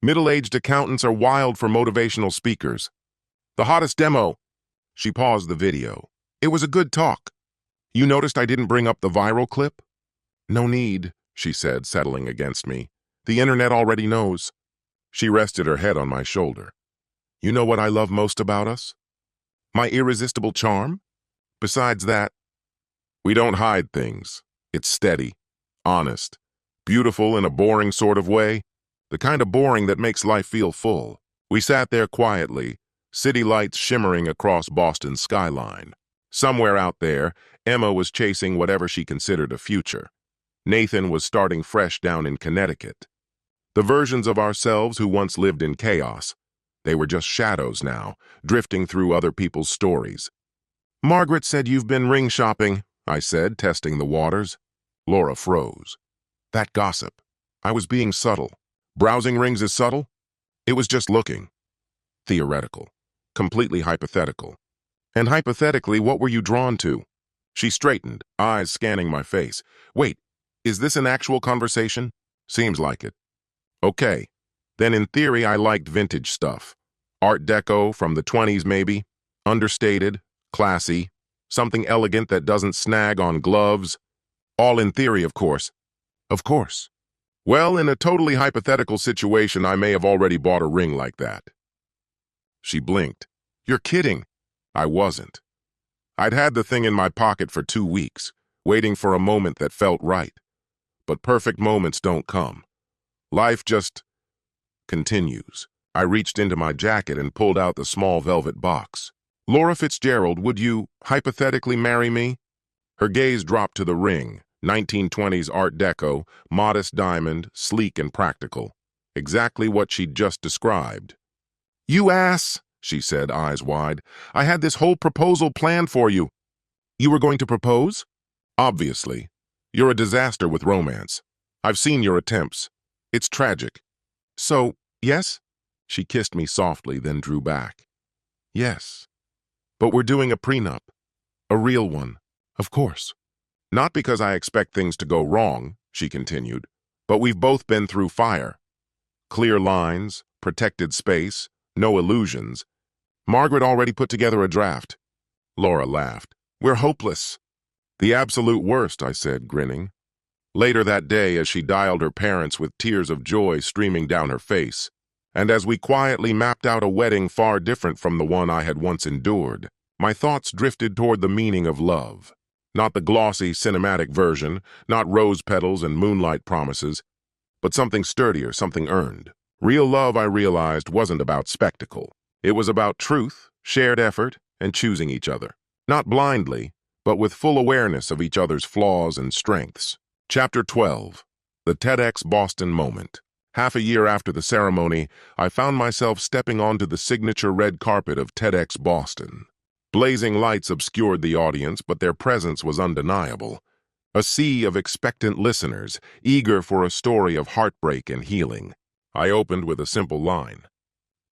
Middle-aged accountants are wild for motivational speakers. The hottest demo. She paused the video. It was a good talk. You noticed I didn't bring up the viral clip? No need, she said, settling against me. The internet already knows. She rested her head on my shoulder. You know what I love most about us? My irresistible charm? Besides that, we don't hide things. It's steady, honest, beautiful in a boring sort of way, the kind of boring that makes life feel full. We sat there quietly, city lights shimmering across Boston's skyline. Somewhere out there, Emma was chasing whatever she considered a future. Nathan was starting fresh down in Connecticut. The versions of ourselves who once lived in chaos, they were just shadows now, drifting through other people's stories. Margaret said you've been ring shopping, I said, testing the waters. Laura froze. That gossip. I was being subtle. Browsing rings is subtle? It was just looking. Theoretical. Completely hypothetical. And hypothetically, what were you drawn to? She straightened, eyes scanning my face. Wait, is this an actual conversation? Seems like it. Okay. Then in theory, I liked vintage stuff. Art Deco from the 20s maybe. Understated, classy, something elegant that doesn't snag on gloves. All in theory, of course. Of course. Well, in a totally hypothetical situation, I may have already bought a ring like that. She blinked. You're kidding. I wasn't. I'd had the thing in my pocket for 2 weeks, waiting for a moment that felt right. But perfect moments don't come. Life just continues. I reached into my jacket and pulled out the small velvet box. Laura Fitzgerald, would you, hypothetically, marry me? Her gaze dropped to the ring, 1920s Art Deco, modest diamond, sleek and practical. Exactly what she'd just described. You ass, she said, eyes wide. I had this whole proposal planned for you. You were going to propose? Obviously. You're a disaster with romance. I've seen your attempts. It's tragic. So, yes? She kissed me softly, then drew back. Yes. But we're doing a prenup. A real one. Of course. Not because I expect things to go wrong, she continued, but we've both been through fire. Clear lines, protected space, no illusions. Margaret already put together a draft. Laura laughed. We're hopeless. The absolute worst, I said, grinning. Later that day, as she dialed her parents with tears of joy streaming down her face, and as we quietly mapped out a wedding far different from the one I had once endured, my thoughts drifted toward the meaning of love. Not the glossy, cinematic version, not rose petals and moonlight promises, but something sturdier, something earned. Real love, I realized, wasn't about spectacle. It was about truth, shared effort, and choosing each other. Not blindly, but with full awareness of each other's flaws and strengths. Chapter 12. The TEDx Boston Moment. Half a year after the ceremony, I found myself stepping onto the signature red carpet of TEDx Boston. Blazing lights obscured the audience, but their presence was undeniable. A sea of expectant listeners, eager for a story of heartbreak and healing. I opened with a simple line.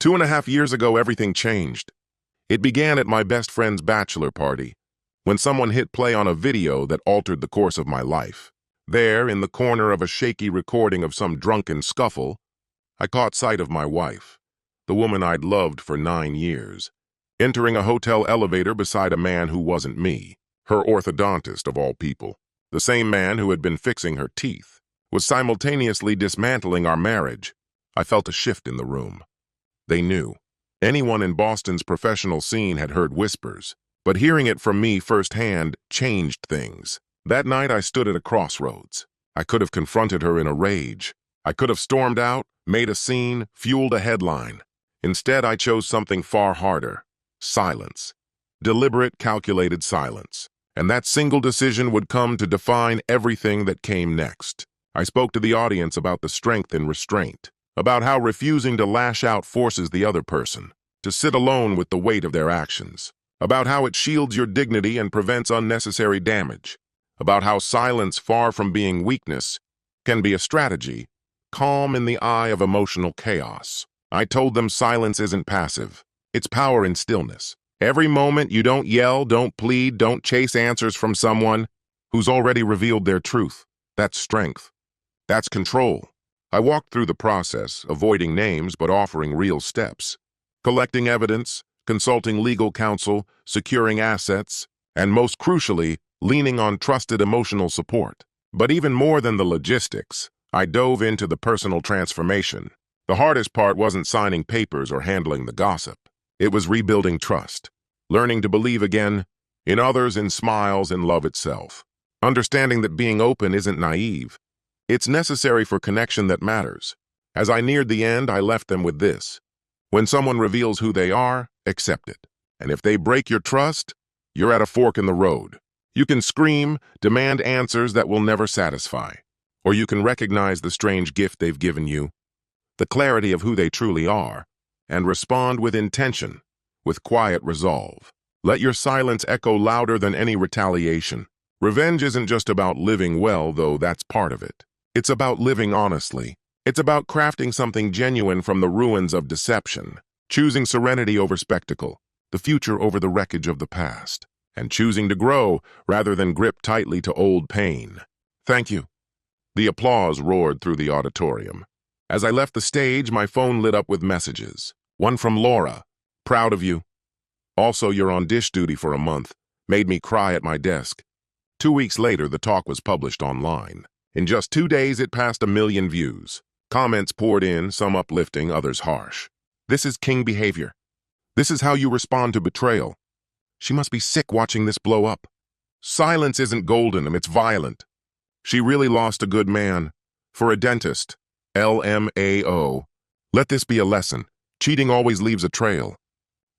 2.5 years ago, everything changed. It began at my best friend's bachelor party, when someone hit play on a video that altered the course of my life. There, in the corner of a shaky recording of some drunken scuffle, I caught sight of my wife, the woman I'd loved for 9 years, entering a hotel elevator beside a man who wasn't me, her orthodontist of all people. The same man who had been fixing her teeth was simultaneously dismantling our marriage. I felt a shift in the room. They knew. Anyone in Boston's professional scene had heard whispers, but hearing it from me firsthand changed things. That night I stood at a crossroads. I could have confronted her in a rage. I could have stormed out, made a scene, fueled a headline. Instead, I chose something far harder: silence. Deliberate, calculated silence. And that single decision would come to define everything that came next. I spoke to the audience about the strength in restraint, about how refusing to lash out forces the other person to sit alone with the weight of their actions, about how it shields your dignity and prevents unnecessary damage, about how silence, far from being weakness, can be a strategy, calm in the eye of emotional chaos. I told them silence isn't passive. It's power in stillness. Every moment you don't yell, don't plead, don't chase answers from someone who's already revealed their truth. That's strength. That's control. I walked through the process, avoiding names but offering real steps. Collecting evidence, consulting legal counsel, securing assets, and most crucially, leaning on trusted emotional support. But even more than the logistics, I dove into the personal transformation. The hardest part wasn't signing papers or handling the gossip. It was rebuilding trust, learning to believe again, in others, in smiles, in love itself. Understanding that being open isn't naive. It's necessary for connection that matters. As I neared the end, I left them with this: when someone reveals who they are, accept it. And if they break your trust, you're at a fork in the road. You can scream, demand answers that will never satisfy. Or you can recognize the strange gift they've given you, the clarity of who they truly are, and respond with intention, with quiet resolve. Let your silence echo louder than any retaliation. Revenge isn't just about living well, though that's part of it. It's about living honestly. It's about crafting something genuine from the ruins of deception, choosing serenity over spectacle, the future over the wreckage of the past, and choosing to grow rather than grip tightly to old pain. Thank you. The applause roared through the auditorium. As I left the stage, my phone lit up with messages. One from Laura: proud of you. Also, you're on dish duty for a month. Made me cry at my desk. 2 weeks later, the talk was published online. In just 2 days, it passed 1 million views. Comments poured in, some uplifting, others harsh. This is king behavior. This is how you respond to betrayal. She must be sick watching this blow up. Silence isn't golden, it's violent. She really lost a good man. For a dentist. LMAO. Let this be a lesson. Cheating always leaves a trail.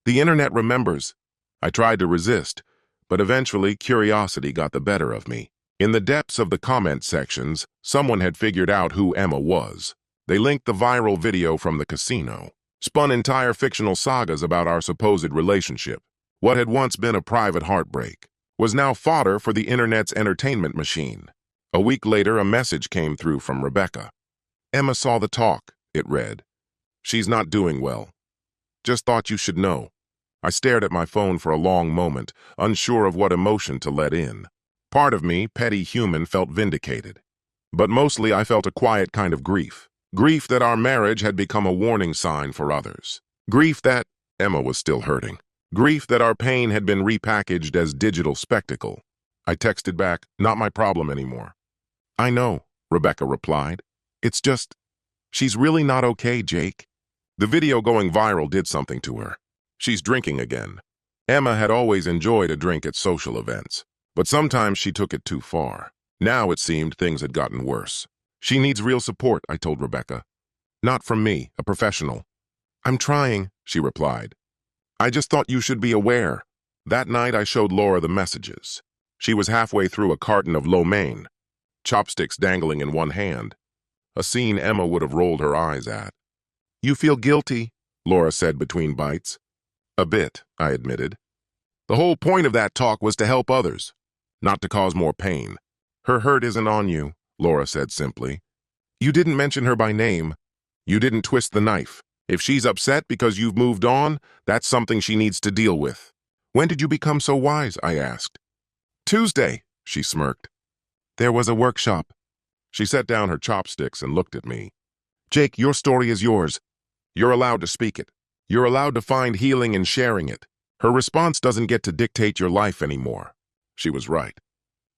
The internet remembers. I tried to resist, but eventually curiosity got the better of me. In the depths of the comment sections, someone had figured out who Emma was. They linked the viral video from the casino, spun entire fictional sagas about our supposed relationship. What had once been a private heartbreak was now fodder for the internet's entertainment machine. A week later, a message came through from Rebecca. Emma saw the talk, it read. She's not doing well. Just thought you should know. I stared at my phone for a long moment, unsure of what emotion to let in. Part of me, petty human, felt vindicated. But mostly I felt a quiet kind of grief. Grief that our marriage had become a warning sign for others. Grief that Emma was still hurting. Grief that our pain had been repackaged as digital spectacle. I texted back, not my problem anymore. I know, Rebecca replied. It's just, she's really not okay, Jake. The video going viral did something to her. She's drinking again. Emma had always enjoyed a drink at social events, but sometimes she took it too far. Now it seemed things had gotten worse. She needs real support, I told Rebecca. Not from me, a professional. I'm trying, she replied. I just thought you should be aware. That night I showed Laura the messages. She was halfway through a carton of lo mein, chopsticks dangling in one hand, a scene Emma would have rolled her eyes at. You feel guilty, Laura said between bites. A bit, I admitted. The whole point of that talk was to help others, not to cause more pain. Her hurt isn't on you, Laura said simply. You didn't mention her by name. You didn't twist the knife. If she's upset because you've moved on, that's something she needs to deal with. When did you become so wise? I asked. Tuesday, she smirked. There was a workshop. She set down her chopsticks and looked at me. Jake, your story is yours. You're allowed to speak it. You're allowed to find healing in sharing it. Her response doesn't get to dictate your life anymore. She was right.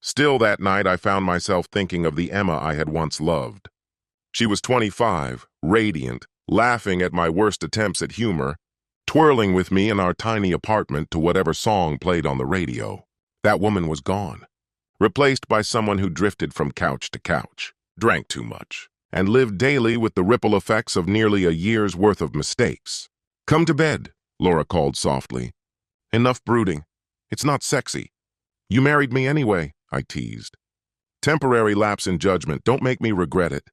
Still that night, I found myself thinking of the Emma I had once loved. She was 25, radiant, laughing at my worst attempts at humor, twirling with me in our tiny apartment to whatever song played on the radio. That woman was gone, replaced by someone who drifted from couch to couch, drank too much, and lived daily with the ripple effects of nearly a year's worth of mistakes. Come to bed, Laura called softly. Enough brooding. It's not sexy. You married me anyway, I teased. Temporary lapse in judgment, don't make me regret it.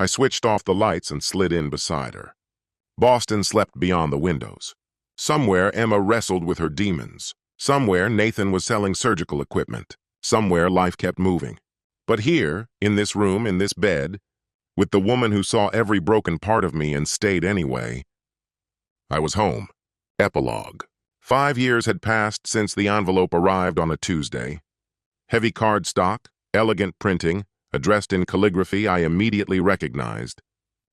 I switched off the lights and slid in beside her. Boston slept beyond the windows. Somewhere Emma wrestled with her demons. Somewhere Nathan was selling surgical equipment. Somewhere life kept moving. But here, in this room, in this bed, with the woman who saw every broken part of me and stayed anyway, I was home. Epilogue. 5 years had passed since the envelope arrived on a Tuesday. Heavy cardstock, elegant printing, addressed in calligraphy I immediately recognized.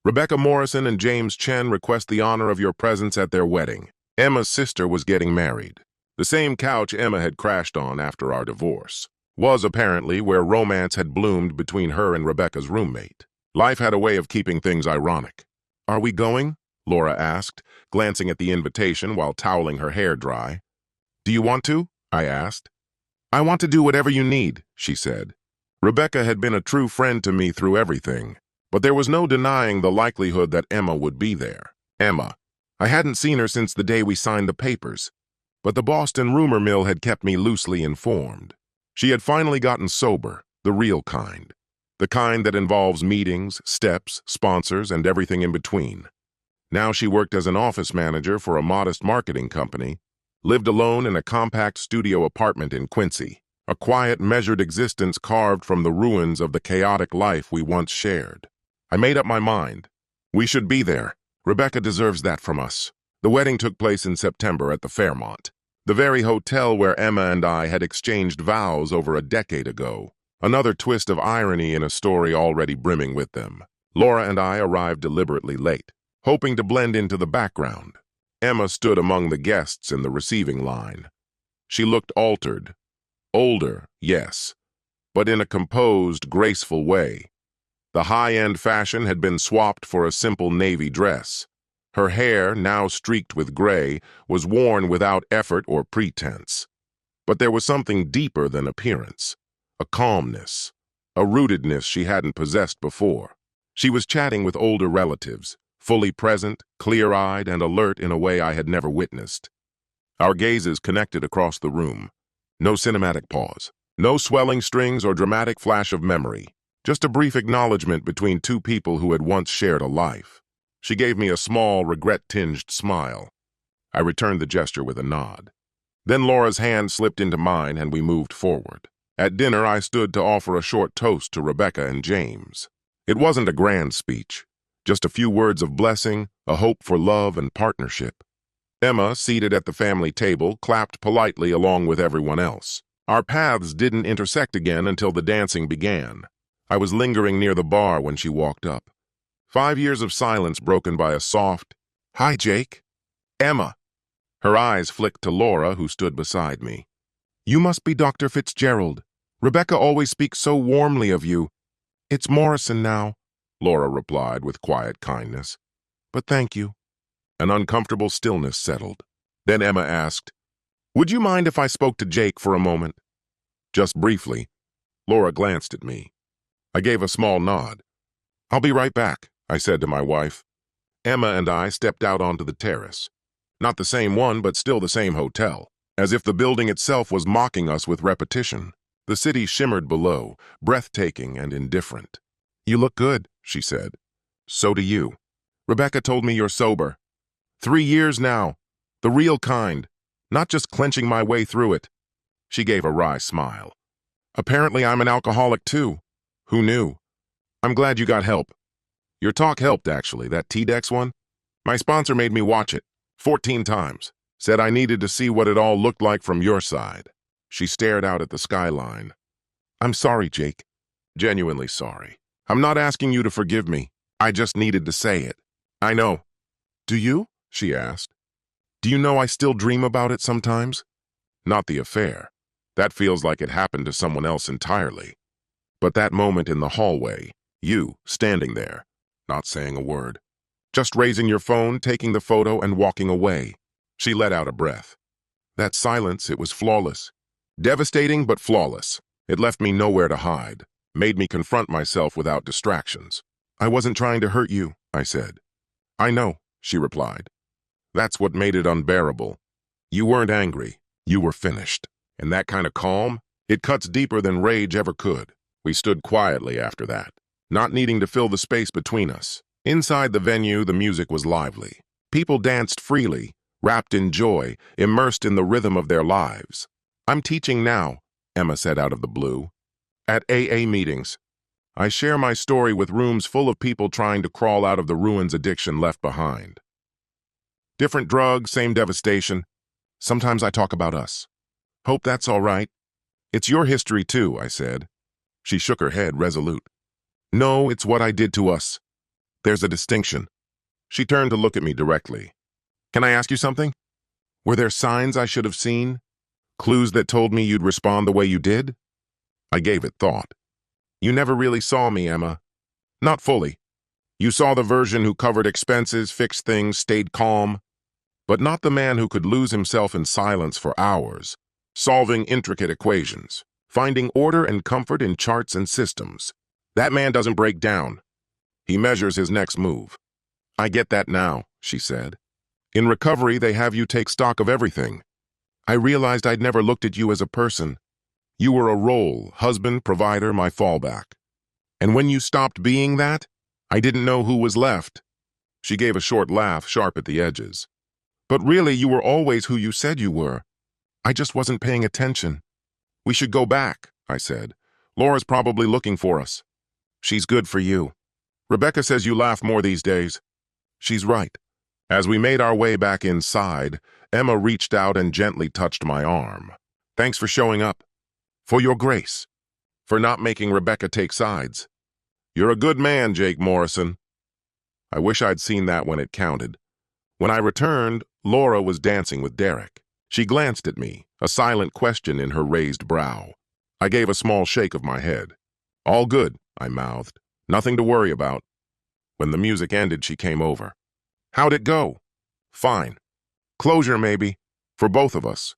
Rebecca Morrison and James Chen request the honor of your presence at their wedding. Emma's sister was getting married. The same couch Emma had crashed on after our divorce was apparently where romance had bloomed between her and Rebecca's roommate. Life had a way of keeping things ironic. Are we going? Laura asked, glancing at the invitation while toweling her hair dry. Do you want to? I asked. I want to do whatever you need, she said. Rebecca had been a true friend to me through everything, but there was no denying the likelihood that Emma would be there. Emma. I hadn't seen her since the day we signed the papers, but the Boston rumor mill had kept me loosely informed. She had finally gotten sober, the real kind. The kind that involves meetings, steps, sponsors, and everything in between. Now she worked as an office manager for a modest marketing company, lived alone in a compact studio apartment in Quincy, a quiet, measured existence carved from the ruins of the chaotic life we once shared. I made up my mind. We should be there. Rebecca deserves that from us. The wedding took place in September at the Fairmont, the very hotel where Emma and I had exchanged vows over a decade ago. Another twist of irony in a story already brimming with them. Laura and I arrived deliberately late, hoping to blend into the background. Emma stood among the guests in the receiving line. She looked altered. Older, yes, but in a composed, graceful way. The high-end fashion had been swapped for a simple navy dress. Her hair, now streaked with gray, was worn without effort or pretense. But there was something deeper than appearance. A calmness, a rootedness she hadn't possessed before. She was chatting with older relatives, fully present, clear-eyed, and alert in a way I had never witnessed. Our gazes connected across the room. No cinematic pause, no swelling strings or dramatic flash of memory, just a brief acknowledgement between two people who had once shared a life. She gave me a small, regret-tinged smile. I returned the gesture with a nod. Then Laura's hand slipped into mine and we moved forward. At dinner, I stood to offer a short toast to Rebecca and James. It wasn't a grand speech. Just a few words of blessing, a hope for love and partnership. Emma, seated at the family table, clapped politely along with everyone else. Our paths didn't intersect again until the dancing began. I was lingering near the bar when she walked up. 5 years of silence broken by a soft, "Hi, Jake." Emma. Her eyes flicked to Laura, who stood beside me. You must be Dr. Fitzgerald. Rebecca always speaks so warmly of you. It's Morrison now, Laura replied with quiet kindness. But thank you. An uncomfortable stillness settled. Then Emma asked, Would you mind if I spoke to Jake for a moment? Just briefly. Laura glanced at me. I gave a small nod. I'll be right back, I said to my wife. Emma and I stepped out onto the terrace. Not the same one, but still the same hotel, as if the building itself was mocking us with repetition. The city shimmered below, breathtaking and indifferent. You look good, she said. So do you. Rebecca told me you're sober. 3 years now. The real kind. Not just clenching my way through it. She gave a wry smile. Apparently I'm an alcoholic too. Who knew? I'm glad you got help. Your talk helped, actually, that TDEX one. My sponsor made me watch it 14 times. Said I needed to see what it all looked like from your side. She stared out at the skyline. I'm sorry, Jake. Genuinely sorry. I'm not asking you to forgive me. I just needed to say it. I know. Do you? She asked. Do you know I still dream about it sometimes? Not the affair. That feels like it happened to someone else entirely. But that moment in the hallway, you standing there, not saying a word, just raising your phone, taking the photo, and walking away. She let out a breath. That silence, it was flawless. Devastating, but flawless. It left me nowhere to hide, made me confront myself without distractions. I wasn't trying to hurt you, I said. I know, she replied. That's what made it unbearable. You weren't angry. You were finished. And that kind of calm, it cuts deeper than rage ever could. We stood quietly after that, not needing to fill the space between us. Inside the venue, the music was lively. People danced freely, wrapped in joy, immersed in the rhythm of their lives. I'm teaching now, Emma said out of the blue. At AA meetings. I share my story with rooms full of people trying to crawl out of the ruins addiction left behind. Different drugs, same devastation. Sometimes I talk about us. Hope that's all right. It's your history too, I said. She shook her head, resolute. No, it's what I did to us. There's a distinction. She turned to look at me directly. Can I ask you something? Were there signs I should have seen? Clues that told me you'd respond the way you did? I gave it thought. You never really saw me, Emma. Not fully. You saw the version who covered expenses, fixed things, stayed calm. But not the man who could lose himself in silence for hours, solving intricate equations, finding order and comfort in charts and systems. That man doesn't break down. He measures his next move. I get that now, she said. In recovery, they have you take stock of everything. I realized I'd never looked at you as a person. You were a role, husband, provider, my fallback. And when you stopped being that, I didn't know who was left. She gave a short laugh, sharp at the edges. But really, you were always who you said you were. I just wasn't paying attention. We should go back, I said. Laura's probably looking for us. She's good for you. Rebecca says you laugh more these days. She's right. As we made our way back inside, Emma reached out and gently touched my arm. Thanks for showing up. For your grace. For not making Rebecca take sides. You're a good man, Jake Morrison. I wish I'd seen that when it counted. When I returned, Laura was dancing with Derek. She glanced at me, a silent question in her raised brow. I gave a small shake of my head. All good, I mouthed. Nothing to worry about. When the music ended, she came over. How'd it go? Fine. Closure, maybe. For both of us.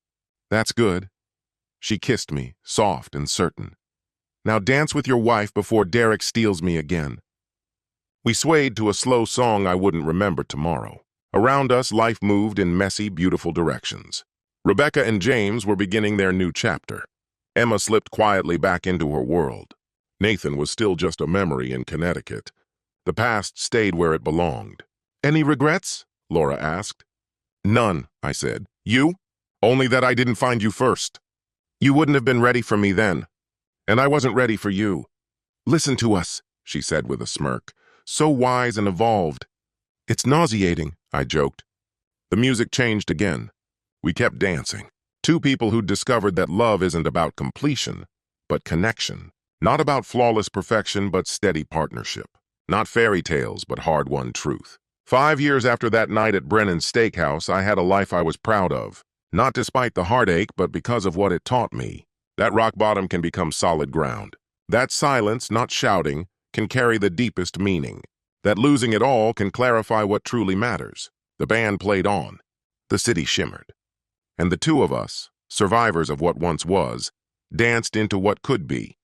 That's good. She kissed me, soft and certain. Now dance with your wife before Derek steals me again. We swayed to a slow song I wouldn't remember tomorrow. Around us, life moved in messy, beautiful directions. Rebecca and James were beginning their new chapter. Emma slipped quietly back into her world. Nathan was still just a memory in Connecticut. The past stayed where it belonged. Any regrets? Laura asked. None, I said. You? Only that I didn't find you first. You wouldn't have been ready for me then. And I wasn't ready for you. Listen to us, she said with a smirk. So wise and evolved. It's nauseating, I joked. The music changed again. We kept dancing. Two people who'd discovered that love isn't about completion, but connection. Not about flawless perfection, but steady partnership. Not fairy tales, but hard-won truth. 5 years after that night at Brennan's Steakhouse, I had a life I was proud of. Not despite the heartache, but because of what it taught me. That rock bottom can become solid ground. That silence, not shouting, can carry the deepest meaning. That losing it all can clarify what truly matters. The band played on. The city shimmered. And the two of us, survivors of what once was, danced into what could be.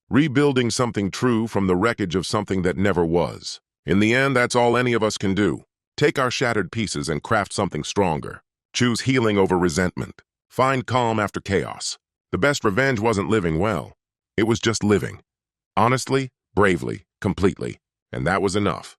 Rebuilding something true from the wreckage of something that never was. In the end, that's all any of us can do. Take our shattered pieces and craft something stronger. Choose healing over resentment. Find calm after chaos. The best revenge wasn't living well. It was just living. Honestly, bravely, completely. And that was enough.